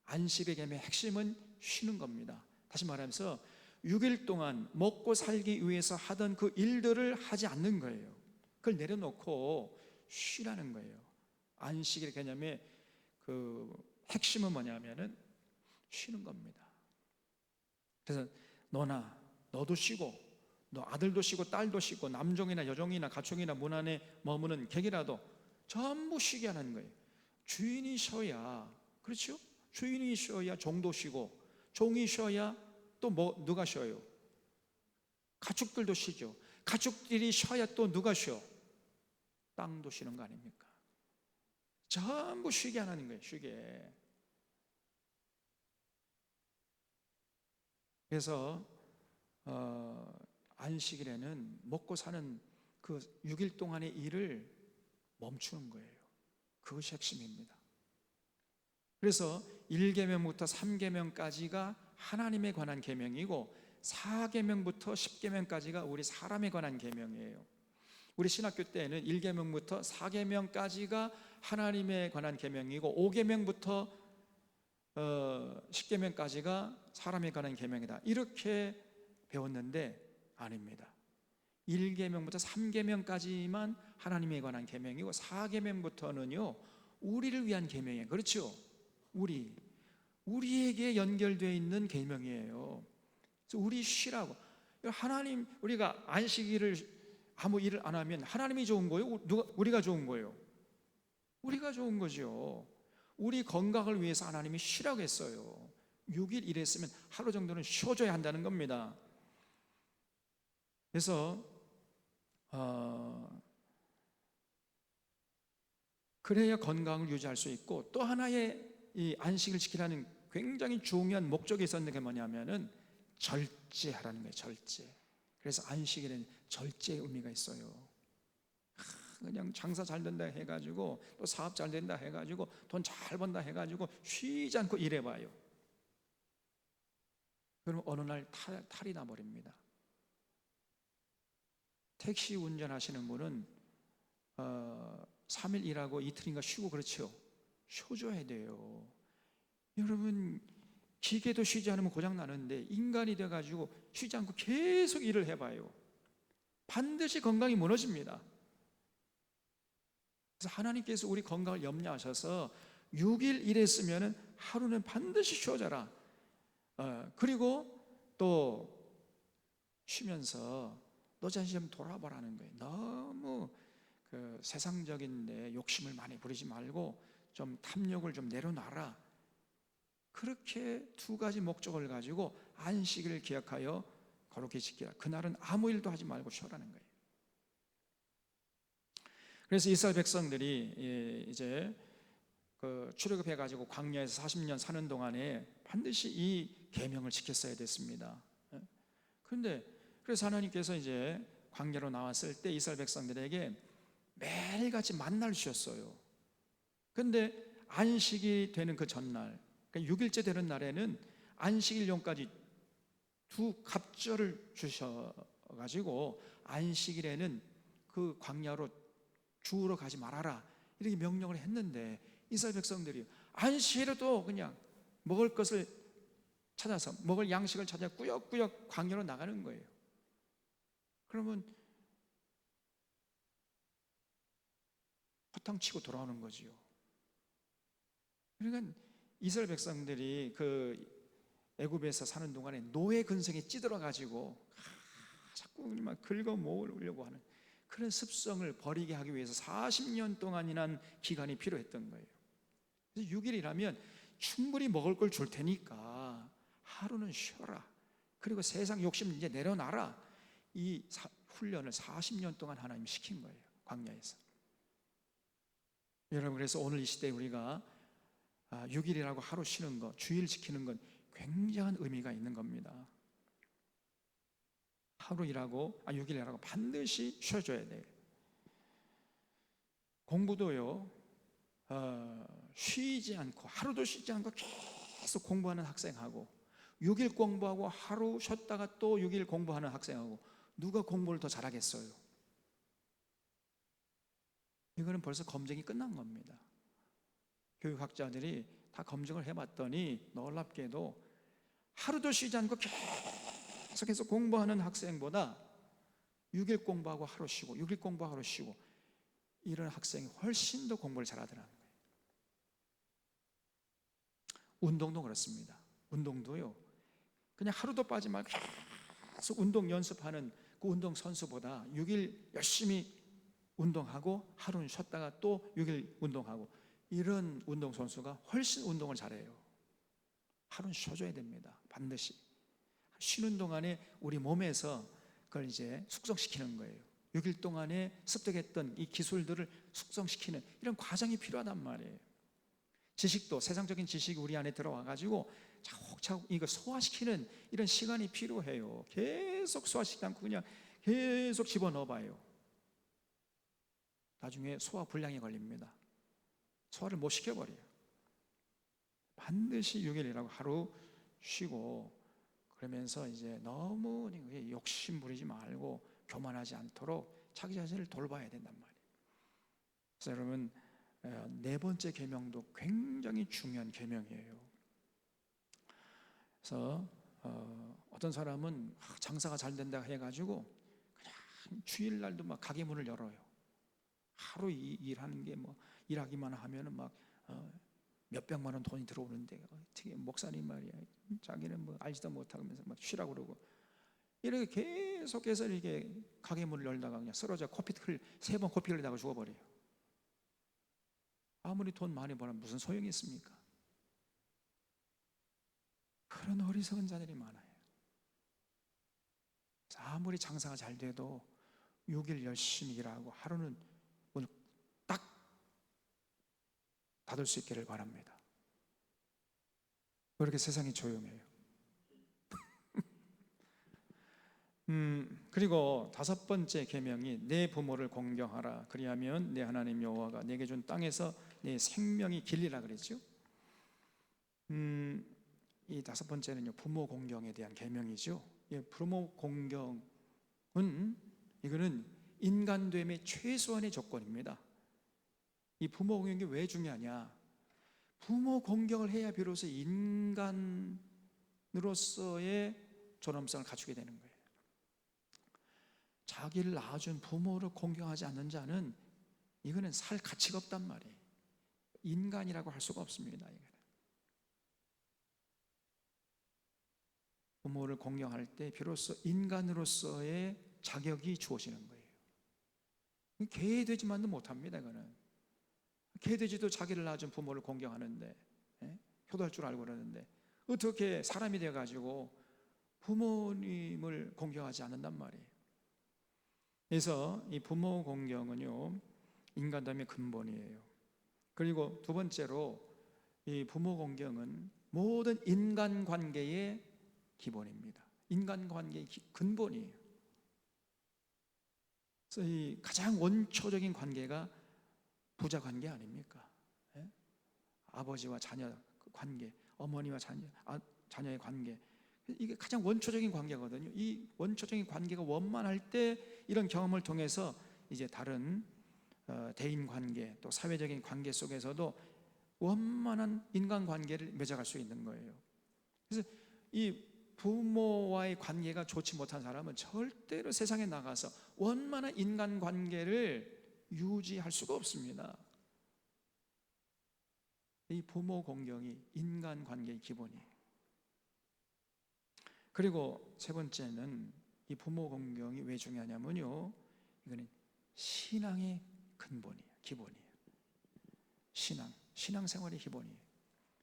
안식의 계명의 핵심은 쉬는 겁니다. 다시 말하면서 6일 동안 먹고 살기 위해서 하던 그 일들을 하지 않는 거예요. 그걸 내려놓고 쉬라는 거예요. 안식의 개념의 그 핵심은 뭐냐면은 쉬는 겁니다. 그래서 너도 쉬고, 너 아들도 쉬고 딸도 쉬고 남종이나 여종이나 가축이나 문 안에 머무는 객이라도 전부 쉬게 하는 거예요. 주인이 쉬어야, 그렇죠? 주인이 쉬어야 종도 쉬고, 종이 쉬어야 또 누가 쉬어요? 가축들도 쉬죠. 가축들이 쉬어야 또 누가 쉬어? 땅도 쉬는 거 아닙니까? 전부 쉬게 하는 거예요. 쉬게. 그래서 안식일에는 먹고 사는 그 6일 동안의 일을 멈추는 거예요. 그것이 핵심입니다. 그래서 1계명부터 3계명까지가 하나님에 관한 계명이고 4계명부터 10계명까지가 우리 사람에 관한 계명이에요. 우리 신학교 때는 1계명부터 4계명까지가 하나님에 관한 계명이고 5계명부터 10계명까지가 사람에 관한 계명이다, 이렇게 배웠는데 아닙니다. 1계명부터 3계명까지만 하나님에 관한 계명이고 4계명부터는요 우리를 위한 계명이에요. 그렇죠? 우리에게 연결되어 있는 계명이에요. 그래서 우리 쉬라고. 하나님, 우리가 안식일을 아무 일을 안 하면 하나님이 좋은 거예요? 우리가 좋은 거예요? 우리가 좋은 거죠. 우리 건강을 위해서 하나님이 쉬라고 했어요. 6일 일했으면 하루 정도는 쉬어줘야 한다는 겁니다. 그래서 그래야 건강을 유지할 수 있고, 또 하나의 이 안식을 지키라는 굉장히 중요한 목적이 있었는데 그게 뭐냐면은 절제하라는 거예요. 절제. 그래서 안식일에는 절제의 의미가 있어요. 그냥 장사 잘 된다 해가지고 또 사업 잘 된다 해가지고 돈 잘 번다 해가지고 쉬지 않고 일해봐요. 그럼 어느 날 탈이 나버립니다. 택시 운전하시는 분은 3일 일하고 이틀인가 쉬고 그렇죠? 쉬어줘야 돼요. 여러분, 기계도 쉬지 않으면 고장 나는데 인간이 돼가지고 쉬지 않고 계속 일을 해봐요. 반드시 건강이 무너집니다. 그래서 하나님께서 우리 건강을 염려하셔서 6일 일했으면 하루는 반드시 쉬어줘라. 그리고 또 쉬면서 너 자신 좀 돌아보라는 거예요. 너무 세상적인 데 욕심을 많이 부리지 말고 좀 탐욕을 좀 내려놔라. 그렇게 두 가지 목적을 가지고 안식일을 기억하여 거룩히 지키라. 그날은 아무 일도 하지 말고 쉬어라는 거예요. 그래서 이스라엘 백성들이 이제 출애굽해 가지고 광야에서 40년 사는 동안에 반드시 이 계명을 지켰어야 됐습니다. 그런데 그래서 하나님께서 이제 광야로 나왔을 때 이스라엘 백성들에게 매일같이 만나를 주셨어요. 그런데 안식이 되는 그 전날, 그러니까 6일째 되는 날에는 안식일용까지 두 갑절을 주셔가지고 안식일에는 그 광야로 주우러 가지 말아라, 이렇게 명령을 했는데 이스라엘 백성들이 안식일에도 그냥 먹을 것을 찾아서, 먹을 양식을 찾아 꾸역꾸역 광야로 나가는 거예요. 그러면 허탕치고 돌아오는 거지요. 그러니까 이스라엘 백성들이 애굽에서 사는 동안에 노예 근성에 찌들어 가지고 자꾸 막 긁어 모으려고 하는 그런 습성을 버리게 하기 위해서 40년 동안이란 기간이 필요했던 거예요. 그래서 6일이라면 충분히 먹을 걸 줄 테니까 하루는 쉬어라. 그리고 세상 욕심 이제 내려놔라. 이 훈련을 40년 동안 하나님이 시킨 거예요, 광야에서. 여러분, 그래서 오늘 이 시대에 우리가 6일이라고 하루 쉬는 것, 주일 지키는 건 굉장한 의미가 있는 겁니다. 하루 일하고 6일 일하고 반드시 쉬어줘야 돼요. 공부도요, 쉬지 않고 하루도 쉬지 않고 계속 공부하는 학생하고 6일 공부하고 하루 쉬었다가 또 6일 공부하는 학생하고 누가 공부를 더 잘하겠어요? 이거는 벌써 검증이 끝난 겁니다. 교육학자들이 다 검증을 해봤더니 놀랍게도 하루도 쉬지 않고 계속해서 공부하는 학생보다 6일 공부하고 하루 쉬고 6일 공부하고 하루 쉬고 이런 학생이 훨씬 더 공부를 잘하더라는 거예요. 운동도 그렇습니다. 운동도요, 그냥 하루도 빠지지 말고 계속 운동 연습하는 그 운동 선수보다 6일 열심히 운동하고 하루는 쉬었다가 또 6일 운동하고 이런 운동 선수가 훨씬 운동을 잘해요. 하루는 쉬어줘야 됩니다. 반드시. 쉬는 동안에 우리 몸에서 그걸 이제 숙성시키는 거예요. 6일 동안에 습득했던 이 기술들을 숙성시키는 이런 과정이 필요하단 말이에요. 지식도, 세상적인 지식이 우리 안에 들어와 가지고 차곡차곡 이거 소화시키는 이런 시간이 필요해요. 계속 소화시키지 않고 그냥 계속 집어넣어봐요. 나중에 소화 불량에 걸립니다. 소화를 못 시켜버려요. 반드시 6일이라고 하루 쉬고, 그러면서 이제 너무 욕심 부리지 말고 교만하지 않도록 자기 자신을 돌봐야 된단 말이에요. 그래서 여러분, 네 번째 계명도 굉장히 중요한 계명이에요. 그래서 어떤 사람은 장사가 잘 된다 해가지고 그냥 주일날도 막 가게 문을 열어요. 하루 일하는 게 뭐 일하기만 하면은 막 몇백만 원 돈이 들어오는데, 어떻게 목사님 말이야, 자기는 뭐 알지도 못하면서 막 쉬라고 그러고, 이렇게 계속해서 이렇게 가게 문을 열다가 그냥 쓰러져 세 번 코피 흘리다가 죽어버려요. 아무리 돈 많이 벌면 무슨 소용이 있습니까? 그런 어리석은 자들이 많아요. 아무리 장사가 잘 돼도 6일 열심히 일하고 하루는 문을 딱 닫을 수 있기를 바랍니다. 왜 이렇게 세상이 조용해요? 그리고 다섯 번째 계명이 내 부모를 공경하라. 그리하면 내 하나님 여호와가 내게 준 땅에서 내 생명이 길리라 그랬죠. 이 다섯 번째는요, 부모 공경에 대한 계명이죠. 부모 공경은 이거는 인간됨의 최소한의 조건입니다. 이 부모 공경이 왜 중요하냐? 부모 공경을 해야 비로소 인간으로서의 존엄성을 갖추게 되는 거예요. 자기를 낳아준 부모를 공경하지 않는 자는 이거는 살 가치가 없단 말이에요. 인간이라고 할 수가 없습니다. 이거는. 부모를 공경할 때 비로소 인간으로서의 자격이 주어지는 거예요. 개돼지만도 못합니다. 이거는 개돼지도 자기를 낳아준 부모를 공경하는데, 효도할 줄 알고 그러는데, 어떻게 사람이 돼가지고 부모님을 공경하지 않는단 말이에요. 그래서 이 부모 공경은요, 인간됨의 근본이에요. 그리고 두 번째로 이 부모 공경은 모든 인간관계의 기본입니다. 인간관계의 근본이에요. 그래서 이 가장 원초적인 관계가 부자 관계 아닙니까? 아버지와 자녀 관계, 어머니와 자녀의 관계, 이게 가장 원초적인 관계거든요. 이 원초적인 관계가 원만할 때 이런 경험을 통해서 이제 다른 대인 관계, 또 사회적인 관계 속에서도 원만한 인간관계를 맺어갈 수 있는 거예요. 그래서 이 부모와의 관계가 좋지 못한 사람은 절대로 세상에 나가서 원만한 인간관계를 유지할 수가 없습니다. 이 부모 공경이 인간관계의 기본이에요. 그리고 세 번째는 이 부모 공경이 왜 중요하냐면요, 이거는 신앙의 근본이에요. 기본이에요. 신앙생활의 기본이에요.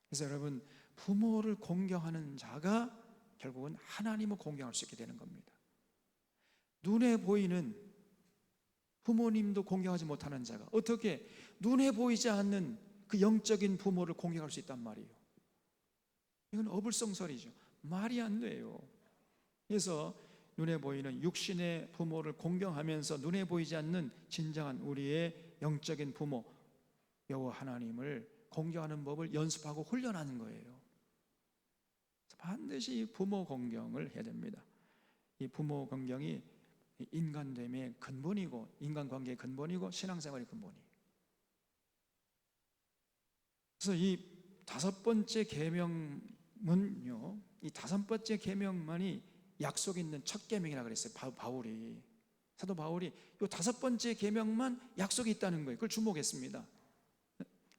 그래서 여러분, 부모를 공경하는 자가 결국은 하나님을 공경할 수 있게 되는 겁니다. 눈에 보이는 부모님도 공경하지 못하는 자가 어떻게 눈에 보이지 않는 그 영적인 부모를 공경할 수 있단 말이에요? 이건 어불성설이죠. 말이 안 돼요. 그래서 눈에 보이는 육신의 부모를 공경하면서 눈에 보이지 않는 진정한 우리의 영적인 부모 여호와 하나님을 공경하는 법을 연습하고 훈련하는 거예요. 반드시 부모 공경을 해야 됩니다. 이 부모 공경이 인간됨의 근본이고, 인간관계의 근본이고, 신앙생활의 근본이에요. 그래서 이 다섯 번째 계명은요, 이 다섯 번째 계명만이 약속 있는 첫 계명이라 그랬어요. 사도 바울이 이 다섯 번째 계명만 약속이 있다는 거예요. 그걸 주목했습니다.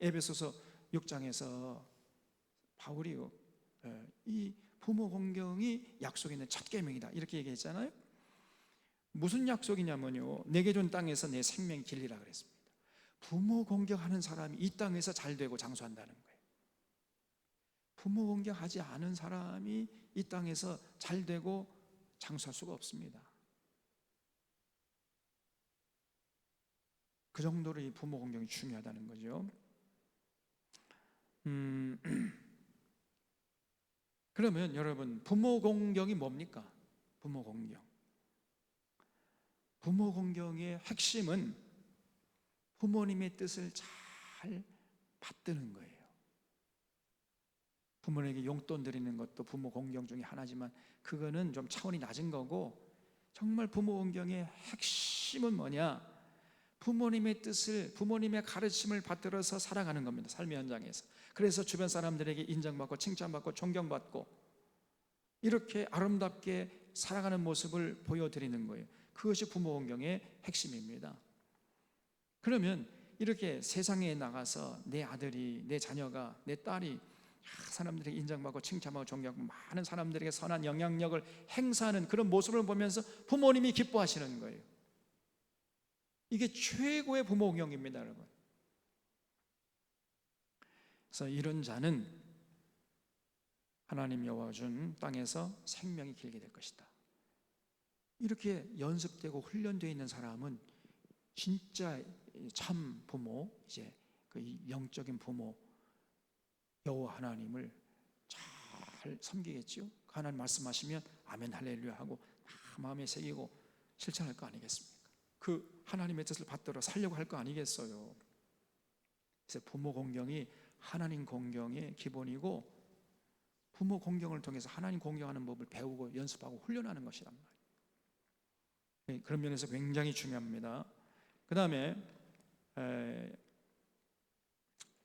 에베소서 6장에서 바울이요, 이 부모 공경이 약속 있는 첫 계명이다 이렇게 얘기했잖아요. 무슨 약속이냐면요, 내게 준 땅에서 내 생명 길리라 그랬습니다. 부모 공경하는 사람이 이 땅에서 잘 되고 장수한다는 거예요. 부모 공경하지 않은 사람이 이 땅에서 잘 되고 장수할 수가 없습니다. 그 정도로 이 부모 공경이 중요하다는 거죠. 그러면 여러분, 부모 공경이 뭡니까? 부모 공경. 부모 공경의 핵심은 부모님의 뜻을 잘 받드는 거예요. 부모에게 용돈 드리는 것도 부모 공경 중에 하나지만 그거는 좀 차원이 낮은 거고, 정말 부모 공경의 핵심은 뭐냐? 부모님의 뜻을, 부모님의 가르침을 받들어서 살아가는 겁니다. 삶의 현장에서. 그래서 주변 사람들에게 인정받고 칭찬받고 존경받고 이렇게 아름답게 살아가는 모습을 보여드리는 거예요. 그것이 부모 공경의 핵심입니다. 그러면 이렇게 세상에 나가서 내 아들이, 내 자녀가, 내 딸이 사람들에게 인정받고 칭찬받고 존경받고 많은 사람들에게 선한 영향력을 행사하는 그런 모습을 보면서 부모님이 기뻐하시는 거예요. 이게 최고의 부모 공경입니다, 여러분. 그래서 이런 자는 하나님 여호와가 준 땅에서 생명이 길게 될 것이다. 이렇게 연습되고 훈련되어 있는 사람은 진짜 참 부모, 이제 그 영적인 부모 여호와 하나님을 잘 섬기겠지요. 하나님 말씀하시면 아멘 할렐루야 하고 마음에 새기고 실천할 거 아니겠습니까? 그 하나님의 뜻을 받들어 살려고 할 거 아니겠어요. 그래서 부모 공경이 하나님 공경의 기본이고, 부모 공경을 통해서 하나님 공경하는 법을 배우고 연습하고 훈련하는 것이란 말이에요. 그런 면에서 굉장히 중요합니다. 그 다음에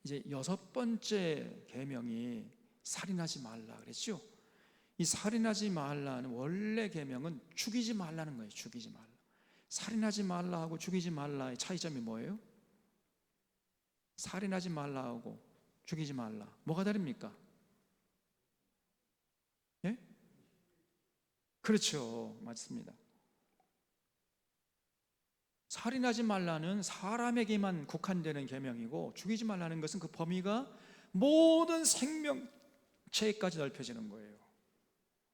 이제 6번째 계명이 살인하지 말라 그랬죠. 이 살인하지 말라는 원래 계명은 죽이지 말라는 거예요. 죽이지 말라. 살인하지 말라하고 죽이지 말라의 차이점이 뭐예요? 살인하지 말라하고 죽이지 말라, 뭐가 다릅니까? 예? 그렇죠, 맞습니다. 살인하지 말라는 사람에게만 국한되는 계명이고, 죽이지 말라는 것은 그 범위가 모든 생명체까지 넓혀지는 거예요.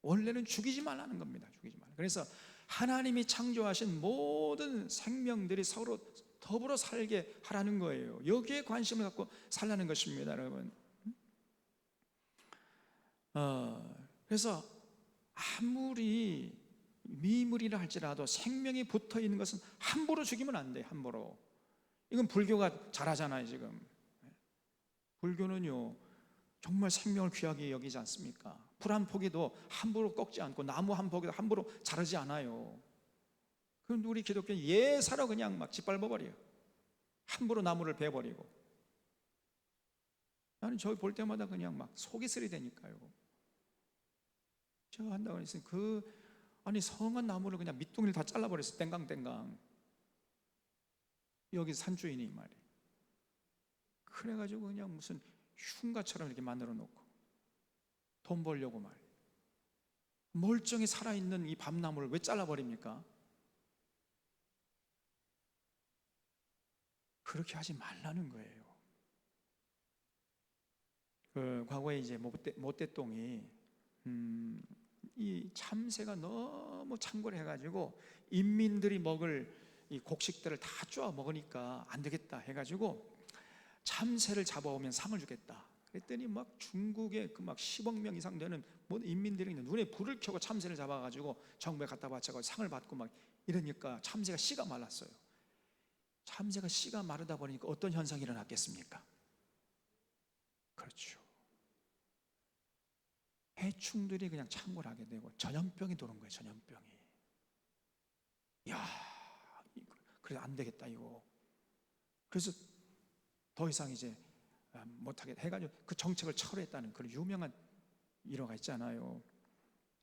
원래는 죽이지 말라는 겁니다. 죽이지 말라. 그래서 하나님이 창조하신 모든 생명들이 서로 더불어 살게 하라는 거예요. 여기에 관심을 갖고 살라는 것입니다, 여러분. 그래서 아무리 미물이라 할지라도 생명이 붙어 있는 것은 함부로 죽이면 안 돼. 함부로. 이건 불교가 잘하잖아요. 지금 불교는요 정말 생명을 귀하게 여기지 않습니까? 풀 한 포기도 함부로 꺾지 않고 나무 한 포기도 함부로 자르지 않아요. 그런데 우리 기독교는 예사로 그냥 막 짓밟아버려요. 함부로 나무를 베어버리고. 나는 저기 볼 때마다 그냥 막 속이 쓰리되니까요. 제가 한다고 했으니 아니 성한 나무를 그냥 밑둥이를 다 잘라버렸어. 땡강땡강. 여기 산주인이 말이에요. 그래가지고 그냥 무슨 흉가처럼 이렇게 만들어 놓고 돈 벌려고 말이에요. 멀쩡히 살아있는 이 밤나무를 왜 잘라버립니까? 그렇게 하지 말라는 거예요. 과거에 이제 모태똥이 이 참새가 너무 창궐해가지고 인민들이 먹을 이 곡식들을 다 쪼아 먹으니까 안 되겠다 해가지고 참새를 잡아오면 상을 주겠다. 그랬더니 막 중국에 그 막 10억 명 이상 되는 모든 인민들이 눈에 불을 켜고 참새를 잡아가지고 정부에 갖다 바쳐가지고 상을 받고 막 이러니까 참새가 씨가 말랐어요. 참새가 씨가 마르다 보니까 어떤 현상이 일어났겠습니까? 그렇죠. 해충들이 그냥 창궐하게 되고 전염병이 도는 거예요. 전염병이. 야, 그래 안 되겠다 이거. 그래서 더 이상 이제 못하게 해가지고 그 정책을 철회했다는 그런 유명한 일화가 있잖아요.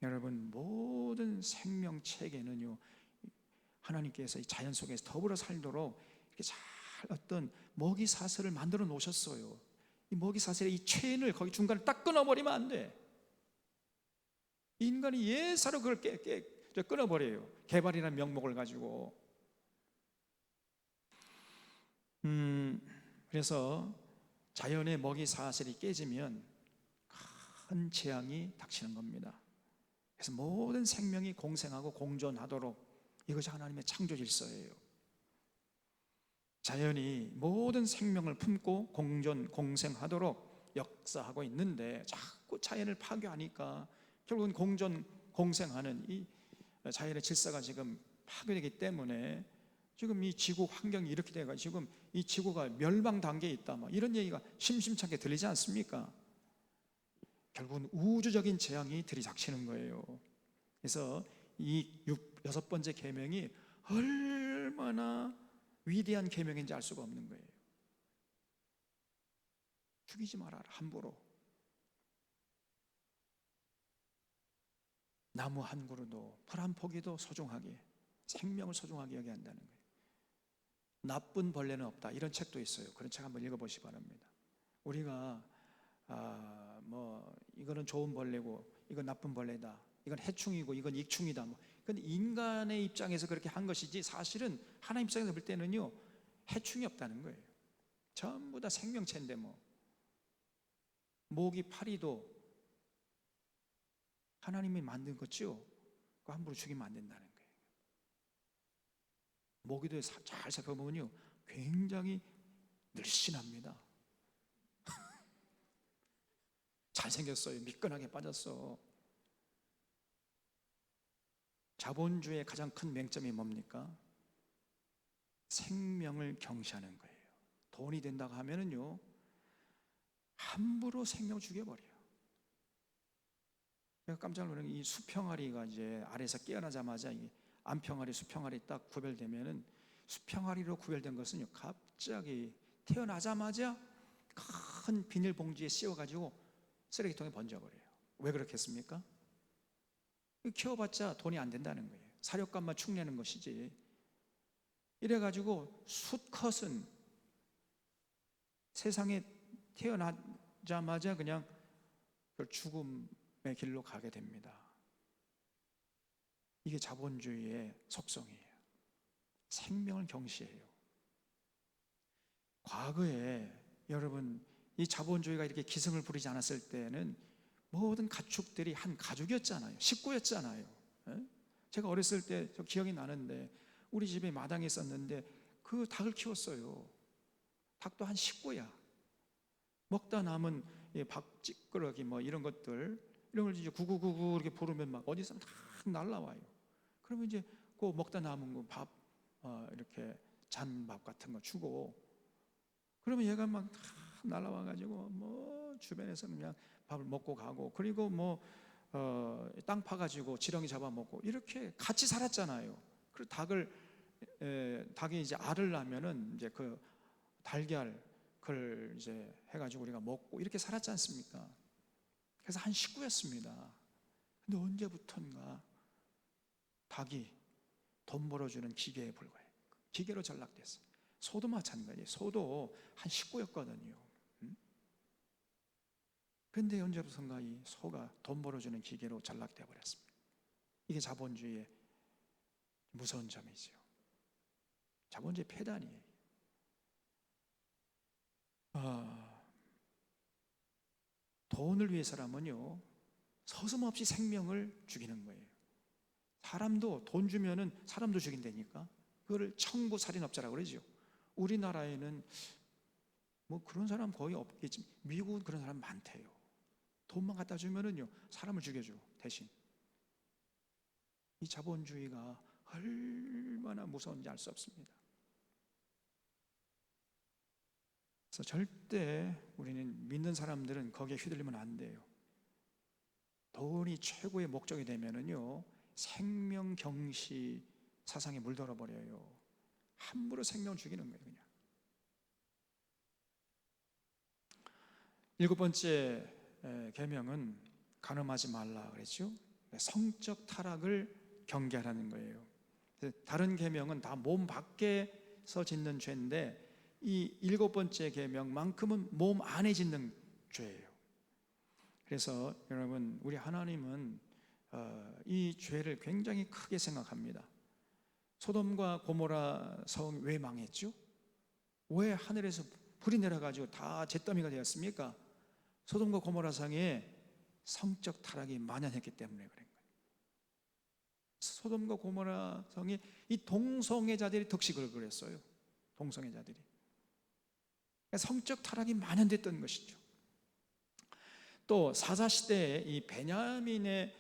여러분, 모든 생명체계는요 하나님께서 이 자연 속에서 더불어 살도록 이렇게 잘 어떤 먹이 사슬을 만들어 놓으셨어요. 이 먹이 사슬의 이 체인을 거기 중간에 딱 끊어버리면 안 돼. 인간이 예사로 그걸 끊어버려요. 개발이라는 명목을 가지고. 그래서 자연의 먹이 사슬이 깨지면 큰 재앙이 닥치는 겁니다. 그래서 모든 생명이 공생하고 공존하도록, 이것이 하나님의 창조 질서예요. 자연이 모든 생명을 품고 공존 공생하도록 역사하고 있는데 자꾸 자연을 파괴하니까 결국은 공존 공생하는 이 자연의 질서가 지금 파괴되기 때문에 지금 이 지구 환경이 이렇게 돼가 지금 이 지구가 멸망 단계에 있다, 막 이런 얘기가 심심찮게 들리지 않습니까? 결국은 우주적인 재앙이 들이닥치는 거예요. 그래서 이 여섯 번째 계명이 얼마나 위대한 계명인지 알 수가 없는 거예요. 죽이지 말아라, 함부로. 나무 한 그루도, 풀 한 포기도 소중하게, 생명을 소중하게 여겨야 한다는 거예요. 나쁜 벌레는 없다, 이런 책도 있어요. 그런 책 한번 읽어보시기 바랍니다. 우리가 이거는 좋은 벌레고 이건 나쁜 벌레다, 이건 해충이고 이건 익충이다, 그건 인간의 입장에서 그렇게 한 것이지, 사실은 하나님 입장에서 볼 때는요, 해충이 없다는 거예요. 전부 다 생명체인데, 모기 파리도 하나님이 만든 거죠. 그거 함부로 죽이면 안 된다는 거예요. 모기도 잘 살펴보면요, 굉장히 늘씬합니다. 잘생겼어요. 미끈하게 빠졌어. 자본주의의 가장 큰 맹점이 뭡니까? 생명을 경시하는 거예요. 돈이 된다고 하면은요, 함부로 생명 죽여버려요. 제가 깜짝 놀란 게, 이 수평아리가 이제 아래에서 깨어나자마자 이 안평아리, 수평아리 딱 구별되면은, 수평아리로 구별된 것은요, 갑자기 태어나자마자 큰 비닐봉지에 씌워가지고 쓰레기통에 번져버려요. 왜 그렇겠습니까? 키워봤자 돈이 안 된다는 거예요. 사료값만 축내는 것이지. 이래가지고 수컷은 세상에 태어나자마자 그냥 죽음의 길로 가게 됩니다. 이게 자본주의의 속성이에요. 생명을 경시해요. 과거에 여러분, 이 자본주의가 이렇게 기승을 부리지 않았을 때는 모든 가축들이 한 가족이었잖아요. 식구였잖아요. 제가 어렸을 때 저 기억이 나는데, 우리 집에 마당이 있었는데 그 닭을 키웠어요. 닭도 한 식구야. 먹다 남은 박찌끄러기 이런 것들, 이런 걸 이제 구구구구 이렇게 부르면 막 어디서 다 날라와요. 그러면 이제 그 먹다 남은 거 밥, 이렇게 잔밥 같은 거 주고, 그러면 얘가 막 다 날라와가지고 주변에서 그냥 밥을 먹고 가고, 그리고 땅 파가지고 지렁이 잡아먹고, 이렇게 같이 살았잖아요. 그리고 닭이 이제 알을 낳으면은 이제 그 달걀 그걸 이제 해가지고 우리가 먹고 이렇게 살았지 않습니까? 그래서 한 식구였습니다. 근데 언제부턴가 닭이 돈 벌어주는 기계에 불과해. 기계로 전락됐어요. 소도 마찬가지예요. 소도 한 식구였거든요. 그런데 언제부턴가 이 소가 돈 벌어주는 기계로 전락되어 버렸습니다. 이게 자본주의의 무서운 점이죠. 자본주의 폐단이에요. 돈을 위해서라면요, 서슴없이 생명을 죽이는 거예요. 사람도 돈 주면은 사람도 죽인다니까. 그거를 청부살인업자라고 그러죠. 우리나라에는 그런 사람 거의 없겠지. 미국은 그런 사람 많대요. 돈만 갖다 주면은요, 사람을 죽여줘, 대신. 이 자본주의가 얼마나 무서운지 알 수 없습니다. 그래서 절대 우리는, 믿는 사람들은 거기에 휘둘리면 안 돼요. 돈이 최고의 목적이 되면은요, 생명 경시 사상에 물들어 버려요. 함부로 생명을 죽이는 거예요, 그냥. 일곱 번째 계명은 간음하지 말라 그랬죠. 성적 타락을 경계하라는 거예요. 다른 계명은 다 몸 밖에서 짓는 죄인데, 이 일곱 번째 계명만큼은 몸 안에 짓는 죄예요. 그래서 여러분, 우리 하나님은 이 죄를 굉장히 크게 생각합니다. 소돔과 고모라 성이 왜 망했죠? 왜 하늘에서 불이 내려가지고 다 잿더미가 되었습니까? 소돔과 고모라 성에 성적 타락이 만연했기 때문에 그런 거예요. 소돔과 고모라 성이 이 동성애자들이 덕식을 그랬어요. 동성애자들이 성적 타락이 만연됐던 것이죠. 또 사사시대에 이 베냐민의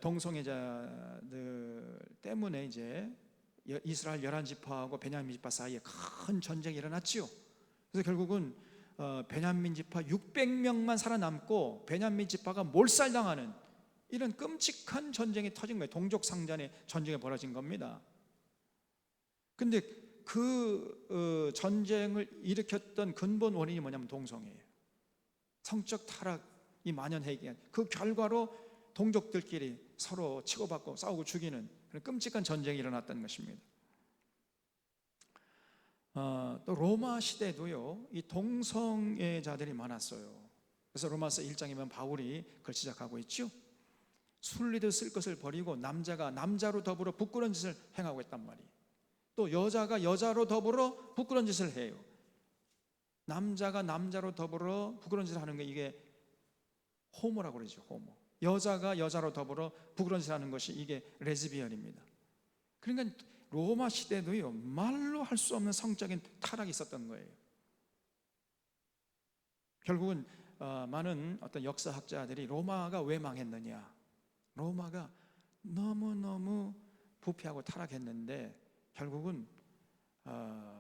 동성애자들 때문에 이제 이스라엘 11지파하고 베냐민 지파 사이에 큰 전쟁이 일어났지요. 그래서 결국은 베냐민 지파 600명만 살아남고 베냐민 지파가 몰살당하는 이런 끔찍한 전쟁이 터진 거예요. 동족 상잔의 전쟁이 벌어진 겁니다. 근데 그 전쟁을 일으켰던 근본 원인이 뭐냐면 동성애예요. 성적 타락이 만연해 그 결과로 동족들끼리 서로 치고받고 싸우고 죽이는 그런 끔찍한 전쟁이 일어났다는 것입니다. 또 로마 시대도요, 이 동성애자들이 많았어요. 그래서 로마서 1장에 보면 바울이 그걸 시작하고 있죠. 순리도 쓸 것을 버리고 남자가 남자로 더불어 부끄러운 짓을 행하고 있단 말이에요. 또 여자가 여자로 더불어 부끄러운 짓을 해요. 남자가 남자로 더불어 부끄러운 짓을 하는 게 이게 호모라고 그러죠. 호모. 여자가 여자로 더불어 부끄러운 짓을 하는 것이 이게 레즈비언입니다. 그러니까 로마 시대도요, 말로 할 수 없는 성적인 타락이 있었던 거예요. 결국은 많은 어떤 역사학자들이 로마가 왜 망했느냐, 로마가 너무너무 부패하고 타락했는데 결국은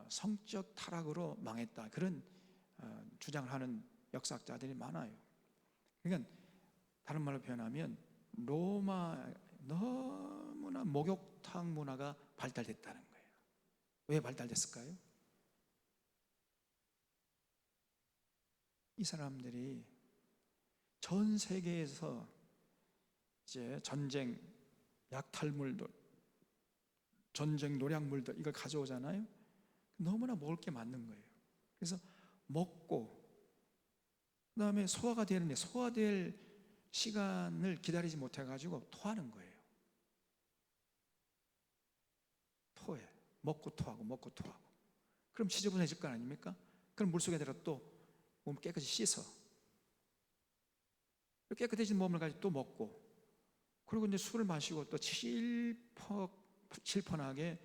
성적 타락으로 망했다, 그런 주장을 하는 역사학자들이 많아요. 그러니까 다른 말로 표현하면 로마 너무나 목욕탕 문화가 발달됐다는 거예요. 왜 발달됐을까요? 이 사람들이 전 세계에서 이제 전쟁 약탈물들, 전쟁 노략물들 이걸 가져오잖아요. 너무나 먹을 게 많은 거예요. 그래서 먹고 그다음에 소화가 되는데 소화될 시간을 기다리지 못해가지고 토하는 거예요. 토해. 먹고 토하고 먹고 토하고. 그럼 지저분해질 거 아닙니까? 그럼 물속에 들어 또 몸 깨끗이 씻어. 깨끗해진 몸을 가지고 또 먹고, 그리고 이제 술을 마시고 또 칠펀하게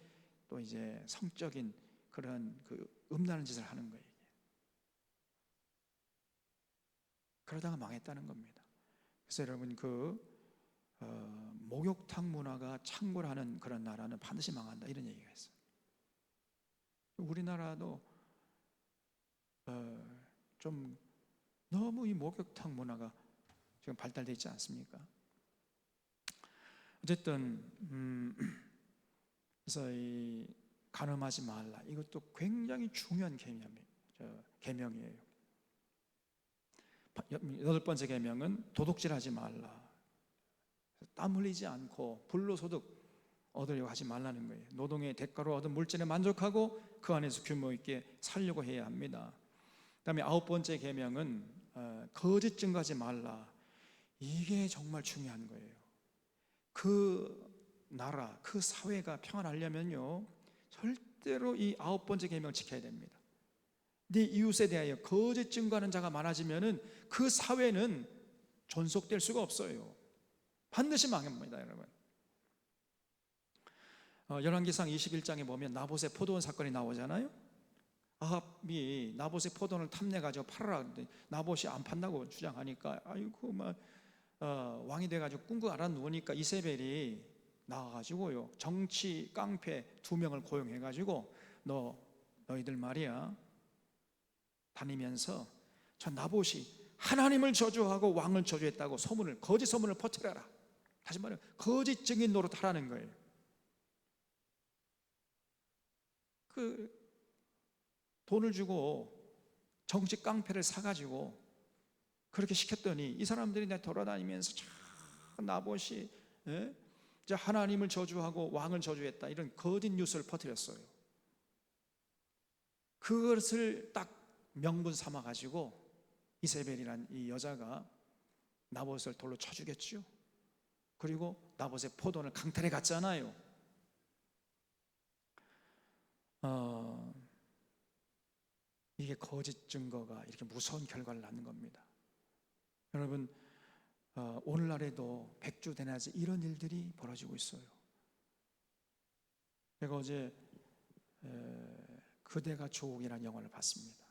또 이제 성적인 그런 그 음란한 짓을 하는 거예요. 그러다가 망했다는 겁니다. 그래서 여러분 목욕탕 문화가 창궐하는 그런 나라는 반드시 망한다, 이런 얘기가 있어요. 우리나라도 좀 너무 이 목욕탕 문화가 지금 발달되어 있지 않습니까? 어쨌든 그래서 이 간음하지 말라, 이것도 굉장히 중요한 계명이에요. 8번째 계명은 도둑질하지 말라. 땀 흘리지 않고 불로소득 얻으려고 하지 말라는 거예요. 노동의 대가로 얻은 물질에 만족하고 그 안에서 규모 있게 살려고 해야 합니다. 그 다음에 9번째 계명은 거짓 증거하지 말라. 이게 정말 중요한 거예요. 그 나라, 그 사회가 평안하려면요, 절대로 이 9번째 계명을 지켜야 됩니다. 네 이웃에 대하여 거짓 증거하는 자가 많아지면은 그 사회는 존속될 수가 없어요. 반드시 망합니다, 여러분. 열왕기상 21장에 보면 나봇의 포도원 사건이 나오잖아요. 아합이 나봇의 포도원을 탐내가지고 팔아라 그러는데 나봇이 안 판다고 주장하니까 아이고 왕이 돼가지고 꿍꿍 알아 누우니까 이세벨이 나와가지고요, 정치 깡패 2명을 고용해가지고 너희들 말이야 다니면서 저 나봇이 하나님을 저주하고 왕을 저주했다고 거짓 소문을 퍼뜨려라. 다시 말해 거짓 증인 노릇하라는 거예요. 그 돈을 주고 정치 깡패를 사가지고 그렇게 시켰더니 이 사람들이 돌아다니면서 나봇이 하나님을 저주하고 왕을 저주했다, 이런 거짓 뉴스를 퍼뜨렸어요. 그것을 딱 명분 삼아 가지고 이세벨이란 이 여자가 나봇을 돌로 쳐 죽였죠. 그리고 나봇의 포도원을 강탈해 갔잖아요. 이게 거짓 증거가 이렇게 무서운 결과를 낳는 겁니다. 여러분, 오늘날에도 백주대낮에 이런 일들이 벌어지고 있어요. 제가 어제 그대가 조국이라는 영화를 봤습니다.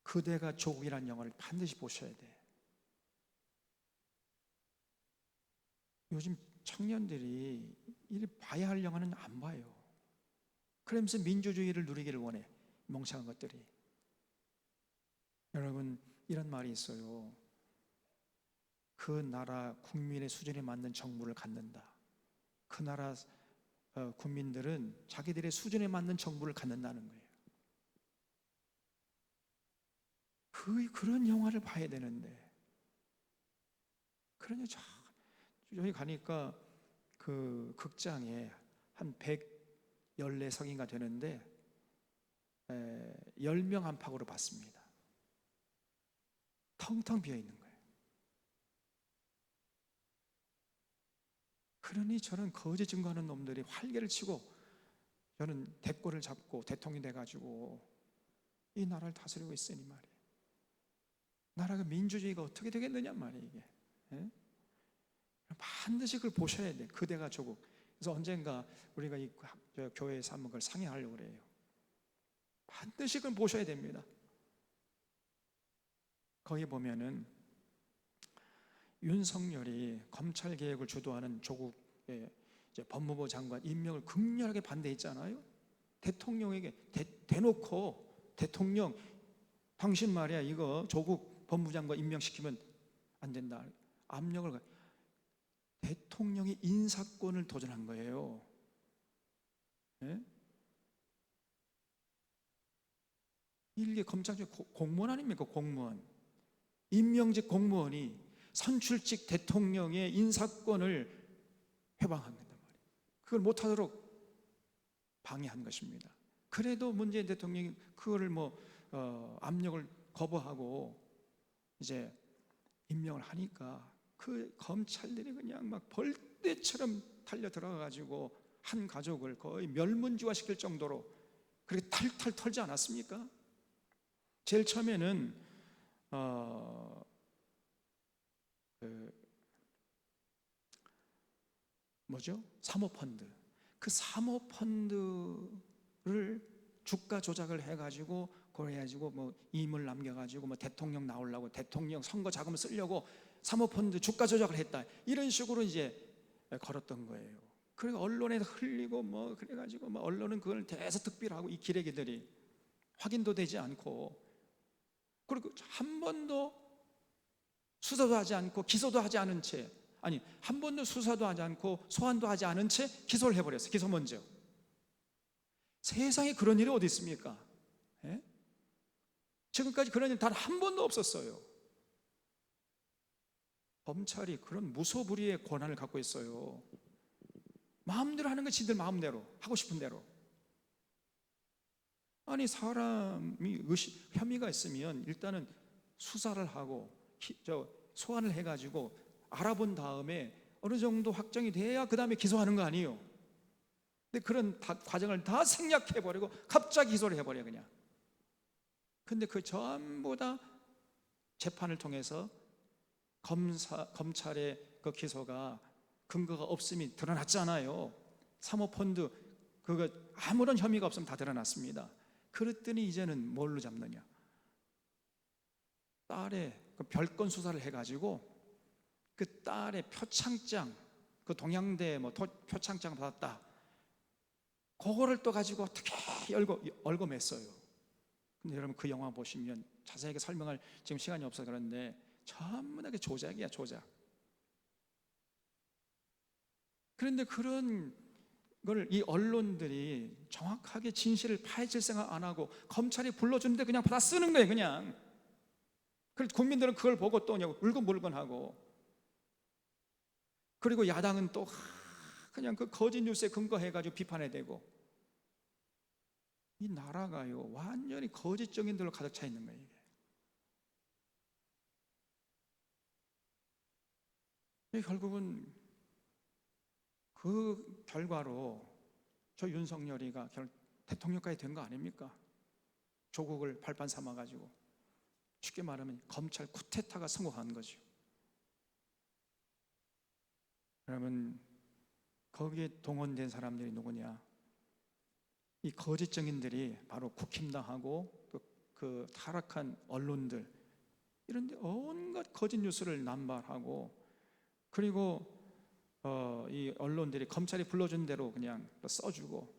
그대가 조국이라는 영화를 반드시 보셔야 돼. 요즘 청년들이 이 봐야 할 영화는 안 봐요. 그러면서 민주주의를 누리기를 원해, 멍청한 것들이. 여러분, 이런 말이 있어요. 그 나라 국민의 수준에 맞는 정부를 갖는다. 그 나라 국민들은 자기들의 수준에 맞는 정부를 갖는다는 거예요. 그런 영화를 봐야 되는데. 그러니 여기 가니까 그 극장에 한 114석인가 되는데 10명 안팎으로 봤습니다. 텅텅 비어 있는 거예요. 그러니 저는 거짓 증거하는 놈들이 활개를 치고 저는 대권을 잡고 대통령이 돼가지고 이 나라를 다스리고 있으니 말이에요. 나라가 민주주의가 어떻게 되겠느냐 말이에요. 이게. 예? 반드시 그걸 보셔야 돼. 그대가 조국. 그래서 언젠가 우리가 이 교회에서 한번 그걸 상의하려고 그래요. 반드시 그걸 보셔야 됩니다. 거기 보면은 윤석열이 검찰 개혁을 주도하는 조국의 법무부 장관 임명을 극렬하게 반대했잖아요. 대통령에게 대놓고 대통령, 당신 말이야 이거 조국 법무부 장관 임명시키면 안 된다. 압력을. 대통령이 인사권을 도전한 거예요. 예? 이게 검찰직 공무원 아닙니까? 공무원. 임명직 공무원이 선출직 대통령의 인사권을 회방한 거단 말이에요. 그걸 못하도록 방해한 것입니다. 그래도 문재인 대통령이 그거를 압력을 거부하고 이제 임명을 하니까 그 검찰들이 그냥 막 벌떼처럼 달려 들어가가지고 한 가족을 거의 멸문지화시킬 정도로 그렇게 탈탈 털지 않았습니까? 제일 처음에는 사모펀드. 그 사모펀드를 주가 조작을 해가지고 그래가지고 임을 남겨가지고 대통령 나오려고 대통령 선거 자금을 쓰려고 사모펀드 주가 조작을 했다. 이런 식으로 이제 걸었던 거예요. 그리고 언론에 흘리고 그래가지고 언론은 그걸 대서특필하고 이 기레기들이 확인도 되지 않고 그리고 한 번도 수사도 하지 않고 기소도 하지 않은 채 한 번도 수사도 하지 않고 소환도 하지 않은 채 기소를 해버렸어요. 기소 먼저. 세상에 그런 일이 어디 있습니까? 예? 지금까지 그런 일 단 한 번도 없었어요. 검찰이 그런 무소불위의 권한을 갖고 있어요. 마음대로 하는 거 지들 마음대로 하고 싶은 대로. 아니 사람이 혐의가 있으면 일단은 수사를 하고 소환을 해가지고 알아본 다음에 어느 정도 확정이 돼야 그 다음에 기소하는 거 아니에요. 근데 그런 과정을 다 생략해버리고 갑자기 기소를 해버려 그냥. 근데 그 전부 다 재판을 통해서 검찰의 그 기소가 근거가 없음이 드러났잖아요. 사모펀드 그거 아무런 혐의가 없으면 다 드러났습니다. 그랬더니 이제는 뭘로 잡느냐? 딸의 그 별건 수사를 해가지고 그 딸의 표창장, 그 동양대 표창장 받았다. 그거를 또 가지고 어떻게 얽어맸어요. 근데 여러분 그 영화 보시면 자세하게 설명할 지금 시간이 없어서 그런데 전부 다 조작이야, 조작. 그런데 그런 걸 이 언론들이 정확하게 진실을 파헤칠 생각 안 하고 검찰이 불러주는데 그냥 받아 쓰는 거예요, 그냥. 그래서 국민들은 그걸 보고 또 울근불근하고, 그리고 야당은 또 그냥 그 거짓 뉴스에 근거해가지고 비판해야 되고. 이 나라가요 완전히 거짓 정인들로 가득 차 있는 거예요. 이게 결국은 그 결과로 저 윤석열이가 대통령까지 된 거 아닙니까? 조국을 발판 삼아가지고 쉽게 말하면 검찰 쿠데타가 성공한 거죠. 여러분 거기에 동원된 사람들이 누구냐? 이 거짓 정인들이 바로 국힘당하고 그 타락한 언론들, 이런데 온갖 거짓 뉴스를 남발하고, 그리고 이 언론들이 검찰이 불러준 대로 그냥 또 써주고,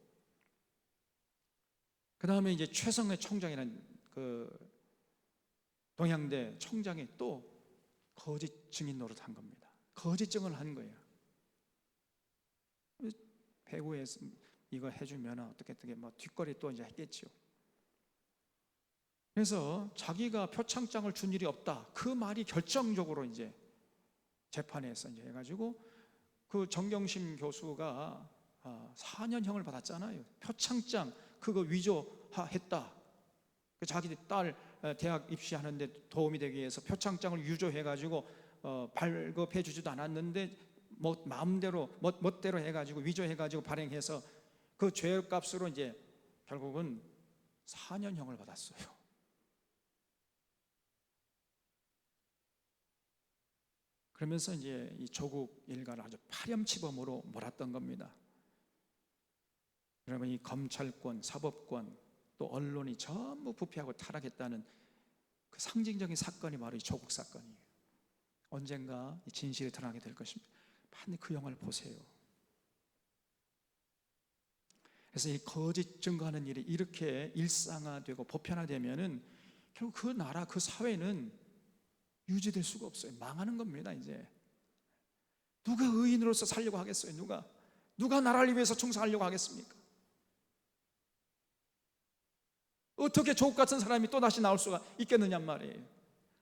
그 다음에 이제 최성해 총장이라는 그 동양대 총장이 또 거짓 증인 노릇한 겁니다. 거짓 증언을 한 거예요. 배구에서 이거 해주면 어떻게 뭐 뒷거리 또 이제 했겠죠. 그래서 자기가 표창장을 준 일이 없다, 그 말이 결정적으로 이제 재판에서 이제 해가지고 그 정경심 교수가 4년형을 받았잖아요. 표창장 그거 위조했다. 자기 딸 대학 입시하는데 도움이 되기 위해서 표창장을 위조해가지고 발급해 주지도 않았는데 뭐 마음대로 멋대로 해가지고 위조해가지고 발행해서 그 죄값으로 이제 결국은 4년형을 받았어요. 그러면서 이제 이 조국 일가를 아주 파렴치범으로 몰았던 겁니다. 여러분, 이 검찰권, 사법권, 또 언론이 전부 부패하고 타락했다는 그 상징적인 사건이 바로 이 조국 사건이에요. 언젠가 이 진실이 드러나게 될 것입니다. 반드시 그 영화를 보세요. 그래서 이 거짓 증거하는 일이 이렇게 일상화되고 보편화되면은 결국 그 나라, 그 사회는 유지될 수가 없어요. 망하는 겁니다. 이제 누가 의인으로서 살려고 하겠어요? 누가 나라를 위해서 충성하려고 하겠습니까? 어떻게 조국 같은 사람이 또 다시 나올 수가 있겠느냐 말이에요.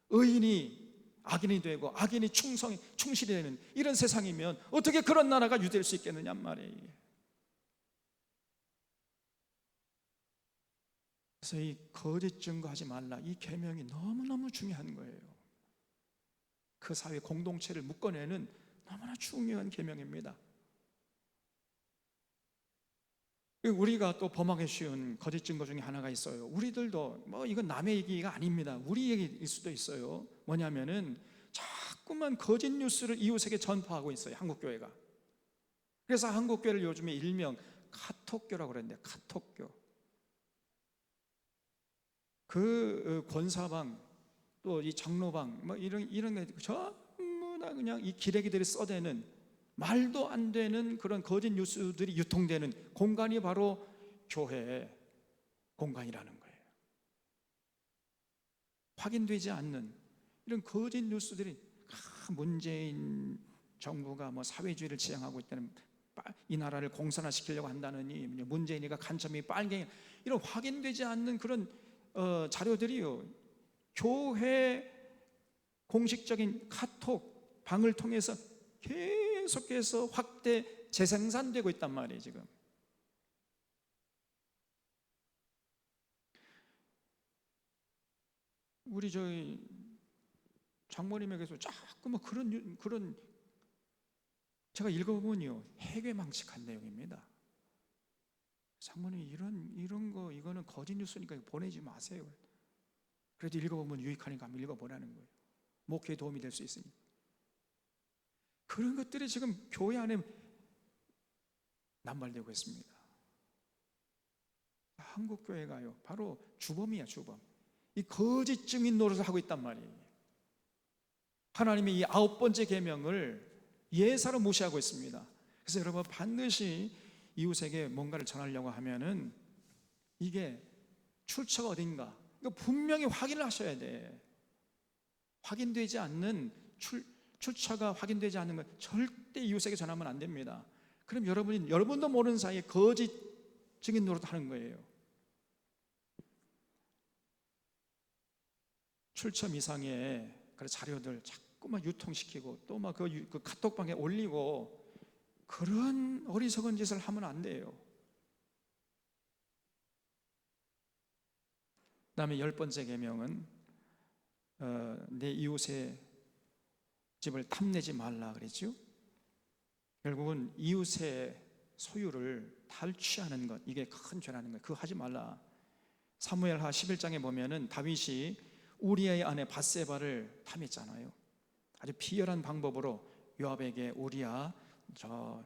의인이 악인이 되고 악인이 충실이 되는 이런 세상이면 어떻게 그런 나라가 유지될 수 있겠느냐 말이에요. 그래서 이 거짓 증거하지 말라, 이 계명이 너무너무 중요한 거예요. 그 사회 공동체를 묶어내는 너무나 중요한 계명입니다. 우리가 또 범하기 쉬운 거짓 증거 중에 하나가 있어요. 우리들도 뭐 이건 남의 얘기가 아닙니다. 우리 얘기일 수도 있어요. 뭐냐면은 자꾸만 거짓 뉴스를 이웃에게 전파하고 있어요, 한국교회가. 그래서 한국교회를 요즘에 일명 카톡교라고 그러는데, 카톡교. 그 권사방 또 이 장로방 뭐 이런 게 전부 다 그냥 이 기레기들이 써대는 말도 안 되는 그런 거짓 뉴스들이 유통되는 공간이 바로 교회 공간이라는 거예요. 확인되지 않는 이런 거짓 뉴스들이, 문재인 정부가 뭐 사회주의를 지향하고 있다는, 이 나라를 공산화시키려고 한다느니, 문재인이가 간첩이 빨갱이, 이런 확인되지 않는 그런 자료들이요, 교회 공식적인 카톡 방을 통해서 계속해서 확대 재생산되고 있단 말이에요. 지금 우리 저희 장모님에게서 자꾸 뭐 그런 제가 읽어보면요, 해괴망측한 내용입니다. 장모님, 이런 거 이거는 거짓 뉴스니까 보내지 마세요. 그래도 읽어보면 유익하니까 한번 읽어보라는 거예요. 목회에 도움이 될 수 있으니까. 그런 것들이 지금 교회 안에 남발되고 있습니다. 한국교회가요, 바로 주범이야, 주범. 이 거짓 증인 노릇을 하고 있단 말이에요. 하나님의 이 9번째 계명을 예사로 무시하고 있습니다. 그래서 여러분, 반드시 이웃에게 뭔가를 전하려고 하면은 이게 출처가 어딘가 분명히 확인을 하셔야 돼. 확인되지 않는 출처가 확인되지 않는 건 절대 이웃에게 전하면 안 됩니다. 그럼 여러분도 모르는 사이에 거짓 증인 노릇 하는 거예요. 출처 이상의 그런 자료들 자꾸만 유통시키고 또 막 그 카톡방에 올리고, 그런 어리석은 짓을 하면 안 돼요. 그다음에 10번째 계명은 내 이웃의 집을 탐내지 말라 그랬죠. 결국은 이웃의 소유를 탈취하는 것, 이게 큰 죄라는 거예요. 그거 하지 말라. 사무엘하 11장에 보면은 다윗이 우리아의 아내 밧세바를 탐했잖아요. 아주 비열한 방법으로 요압에게 우리아 저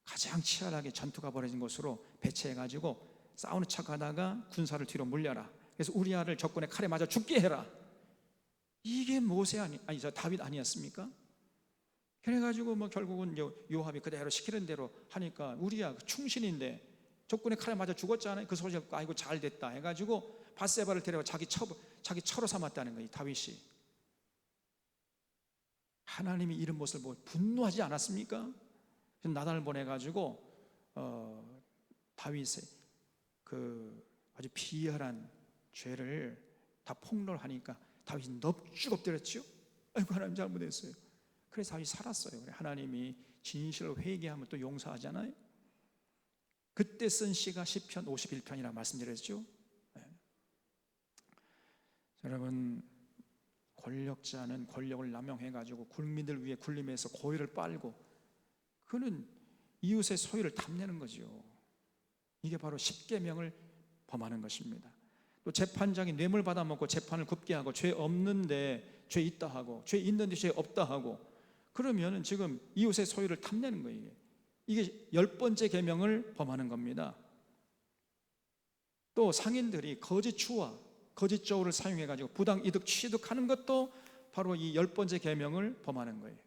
가장 치열하게 전투가 벌어진 곳으로 배치해가지고 싸우는 척하다가 군사를 뒤로 물려라. 그래서 우리아를 적군의 칼에 맞아 죽게 해라. 이게 모세 다윗 아니었습니까? 그래가지고 뭐 결국은 요압이 그대로 시키는 대로 하니까 우리야 충신인데 적군의 칼에 맞아 죽었잖아요. 그 소식 듣고 아이고 잘 됐다 해가지고 밧세바를 데려가 자기 처로 삼았다는 거예요. 다윗이. 하나님이 이런 모습을 보고 분노하지 않았습니까? 나단을 보내가지고 다윗의 그 아주 비열한 죄를 다 폭로하니까 다윗이 넙죽 엎드렸죠. 아이고 하나님 잘못했어요. 그래서 다윗이 살았어요. 하나님이 진실로 회개하면 또 용서하잖아요. 그때 쓴 시가 시편 51편이라고 말씀드렸죠. 네. 여러분, 권력자는 권력을 남용해가지고 국민들 위해 군림해서 고의를 빨고 그는 이웃의 소유를 탐내는 거죠. 이게 바로 십계명을 범하는 것입니다. 또 재판장이 뇌물 받아먹고 재판을 굽게 하고 죄 없는데 죄 있다 하고 죄 있는데 죄 없다 하고 그러면 지금 이웃의 소유를 탐내는 거예요. 이게 10번째 계명을 범하는 겁니다. 또 상인들이 거짓 추와 거짓 저울을 사용해가지고 부당 이득 취득하는 것도 바로 이 10번째 계명을 범하는 거예요.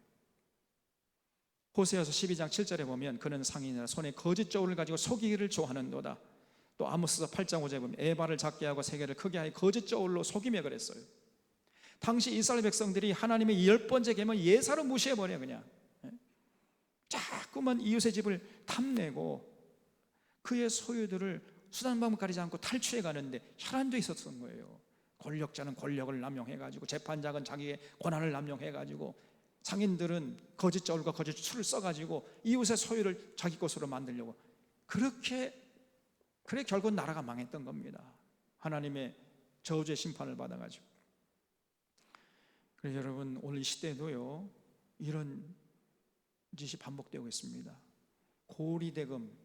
호세아서 12장 7절에 보면 그는 상인이라 손에 거짓 저울을 가지고 속이기를 좋아하는도다. 또 아모스서 8장 5절에 보면 에바를 작게 하고 세계를 크게 하여 거짓 저울로 속이며 그랬어요. 당시 이스라엘 백성들이 하나님의 10번째 계명 예사로 무시해버려. 그냥 자꾸만 이웃의 집을 탐내고 그의 소유들을 수단방법 가리지 않고 탈취해 가는데 혈안돼 있었던 거예요. 권력자는 권력을 남용해가지고 재판장은 자기의 권한을 남용해가지고 상인들은 거짓 저울과 거짓 추를 써가지고 이웃의 소유를 자기 것으로 만들려고 그래 결국 나라가 망했던 겁니다. 하나님의 저주의 심판을 받아가지고. 그래서 여러분 오늘 이 시대도요 이런 짓이 반복되고 있습니다. 고리대금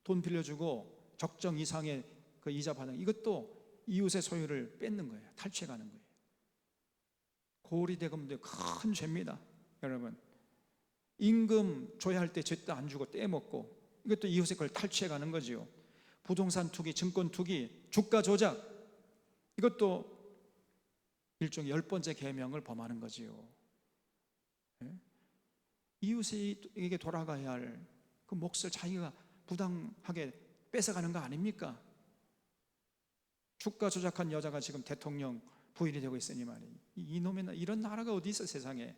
돈 빌려주고 적정 이상의 그 이자 받는 이것도 이웃의 소유를 뺏는 거예요. 탈취해가는 거예요. 고리대금도 큰 죄입니다. 여러분 임금 줘야 할 때 제때 안 주고 떼먹고 이것도 이웃의 걸 탈취해가는 거지요. 부동산 투기, 증권 투기, 주가 조작 이것도 일종의 10번째 계명을 범하는 거지요. 이웃에게 돌아가야 할 그 몫을 자기가 부당하게 뺏어가는 거 아닙니까? 주가 조작한 여자가 지금 대통령 부인이 되고 있으니 말이에요. 이놈의 이런 나라가 어디 있어 세상에.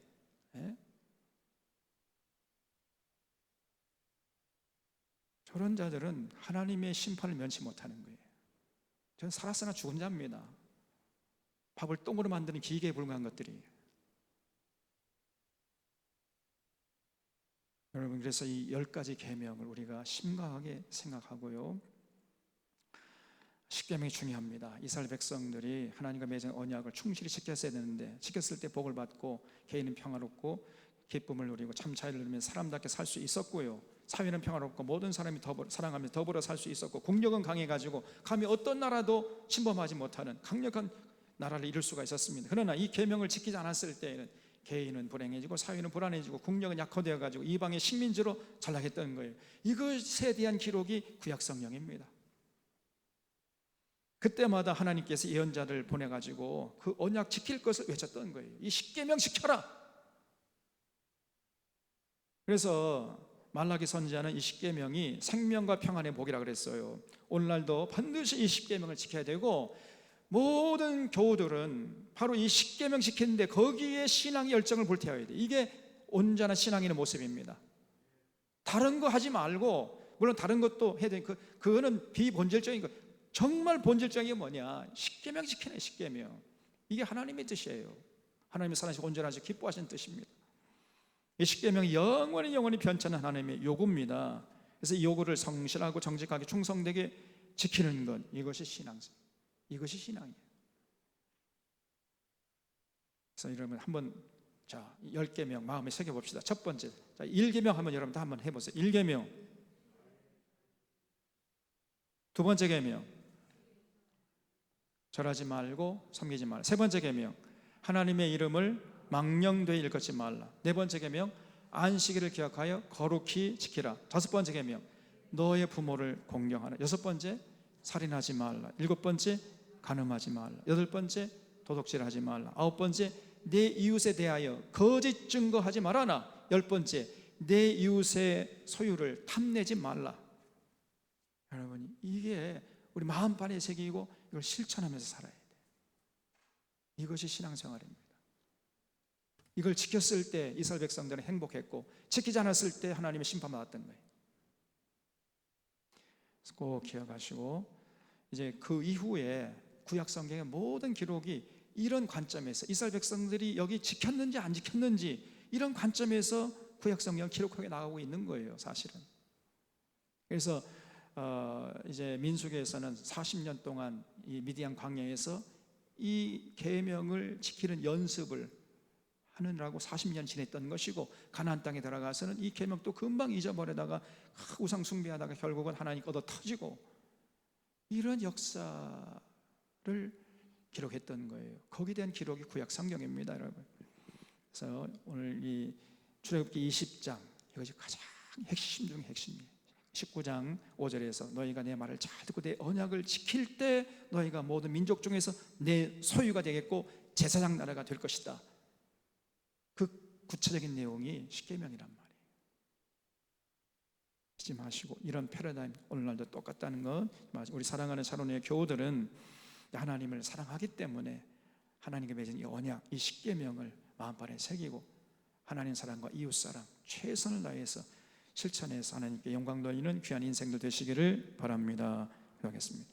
저런 자들은 하나님의 심판을 면치 못하는 거예요. 저는 살았으나 죽은 자입니다. 밥을 똥으로 만드는 기계에 불과한 것들이에요. 여러분 그래서 이 10가지 계명을 우리가 심각하게 생각하고요. 십계명이 중요합니다. 이스라엘 백성들이 하나님과 맺은 언약을 충실히 지켰어야 되는데 지켰을 때 복을 받고 개인은 평화롭고 기쁨을 누리고 참 자유를 누리며 사람답게 살 수 있었고요. 사회는 평화롭고 모든 사람이 사랑하며 더불어 살 수 있었고 국력은 강해가지고 감히 어떤 나라도 침범하지 못하는 강력한 나라를 이룰 수가 있었습니다. 그러나 이 계명을 지키지 않았을 때에는 개인은 불행해지고 사회는 불안해지고 국력은 약화되어가지고 이방의 식민지로 전락했던 거예요. 이것에 대한 기록이 구약성경입니다. 그때마다 하나님께서 예언자를 보내가지고 그 언약 지킬 것을 외쳤던 거예요. 이 십계명 지켜라. 그래서 말라기 선지자는 이 십계명이 생명과 평안의 복이라 그랬어요. 오늘날도 반드시 이 십계명을 지켜야 되고 모든 교우들은 바로 이 십계명 지키는데 거기에 신앙의 열정을 불태워야 돼. 이게 온전한 신앙인의 모습입니다. 다른 거 하지 말고 물론 다른 것도 해야 돼. 그거는 비본질적인 거. 정말 본질적인 게 뭐냐? 십계명 지키네. 십계명. 이게 하나님의 뜻이에요. 하나님의 사랑하시고 온전하시고 기뻐하시는 뜻입니다. 이 십계명이 영원히 변치 않는 하나님의 요구입니다. 그래서 이 요구를 성실하고 정직하게 충성되게 지키는 것, 이것이 신앙생. 이것이 신앙이에요. 그래서 여러분 한번 10계명 마음에 새겨봅시다. 첫 번째 1계명 한번 여러분 다 한번 해보세요. 1계명. 두 번째 계명 절하지 말고 섬기지 말라. 세 번째 계명 하나님의 이름을 망령되이 일컫지 말라. 네 번째 계명 안식일을 기억하여 거룩히 지키라. 다섯 번째 계명 너의 부모를 공경하라. 여섯 번째 살인하지 말라. 일곱 번째 간음하지 말라. 여덟 번째 도둑질하지 말라. 아홉 번째 내 이웃에 대하여 거짓 증거하지 말아라. 10번째, 내 이웃의 소유를 탐내지 말라. 여러분, 이게 우리 마음판에 새기고 이걸 실천하면서 살아야 돼요. 이것이 신앙생활입니다. 이걸 지켰을 때 이스라엘 백성들은 행복했고, 지키지 않았을 때 하나님의 심판받았던 거예요. 꼭 기억하시고, 이제 그 이후에 구약 성경의 모든 기록이 이런 관점에서, 이스라엘 백성들이 여기 지켰는지 안 지켰는지 이런 관점에서 구약 성경을 기록하게 나가고 있는 거예요, 사실은. 그래서 이제 민수기에서는 40년 동안 이 미디안 광야에서 이 계명을 지키는 연습을 하느라고 40년 지냈던 것이고, 가나안 땅에 들어가서는 이 계명 또 금방 잊어버리다가 우상 숭배하다가 결국은 하나님 얻어 터지고, 이런 역사를 기록했던 거예요. 거기에 대한 기록이 구약 성경입니다, 여러분. 그래서 오늘 이 출애굽기 20장, 이것이 가장 핵심 중 핵심이에요. 19장 5절에서 너희가 내 말을 잘 듣고 내 언약을 지킬 때 너희가 모든 민족 중에서 내 소유가 되겠고 제사장 나라가 될 것이다. 그 구체적인 내용이 십계명이란 말이에요. 잊지 마시고, 이런 패러다임 오늘날도 똑같다는 것. 우리 사랑하는 샤론의 교우들은 하나님을 사랑하기 때문에 하나님께 맺은 이 언약, 이 십계명을 마음판에 새기고 하나님 사랑과 이웃 사랑 최선을 다해서 실천해서 하나님께 영광 돌리는 귀한 인생들 되시기를 바랍니다. 기도하겠습니다.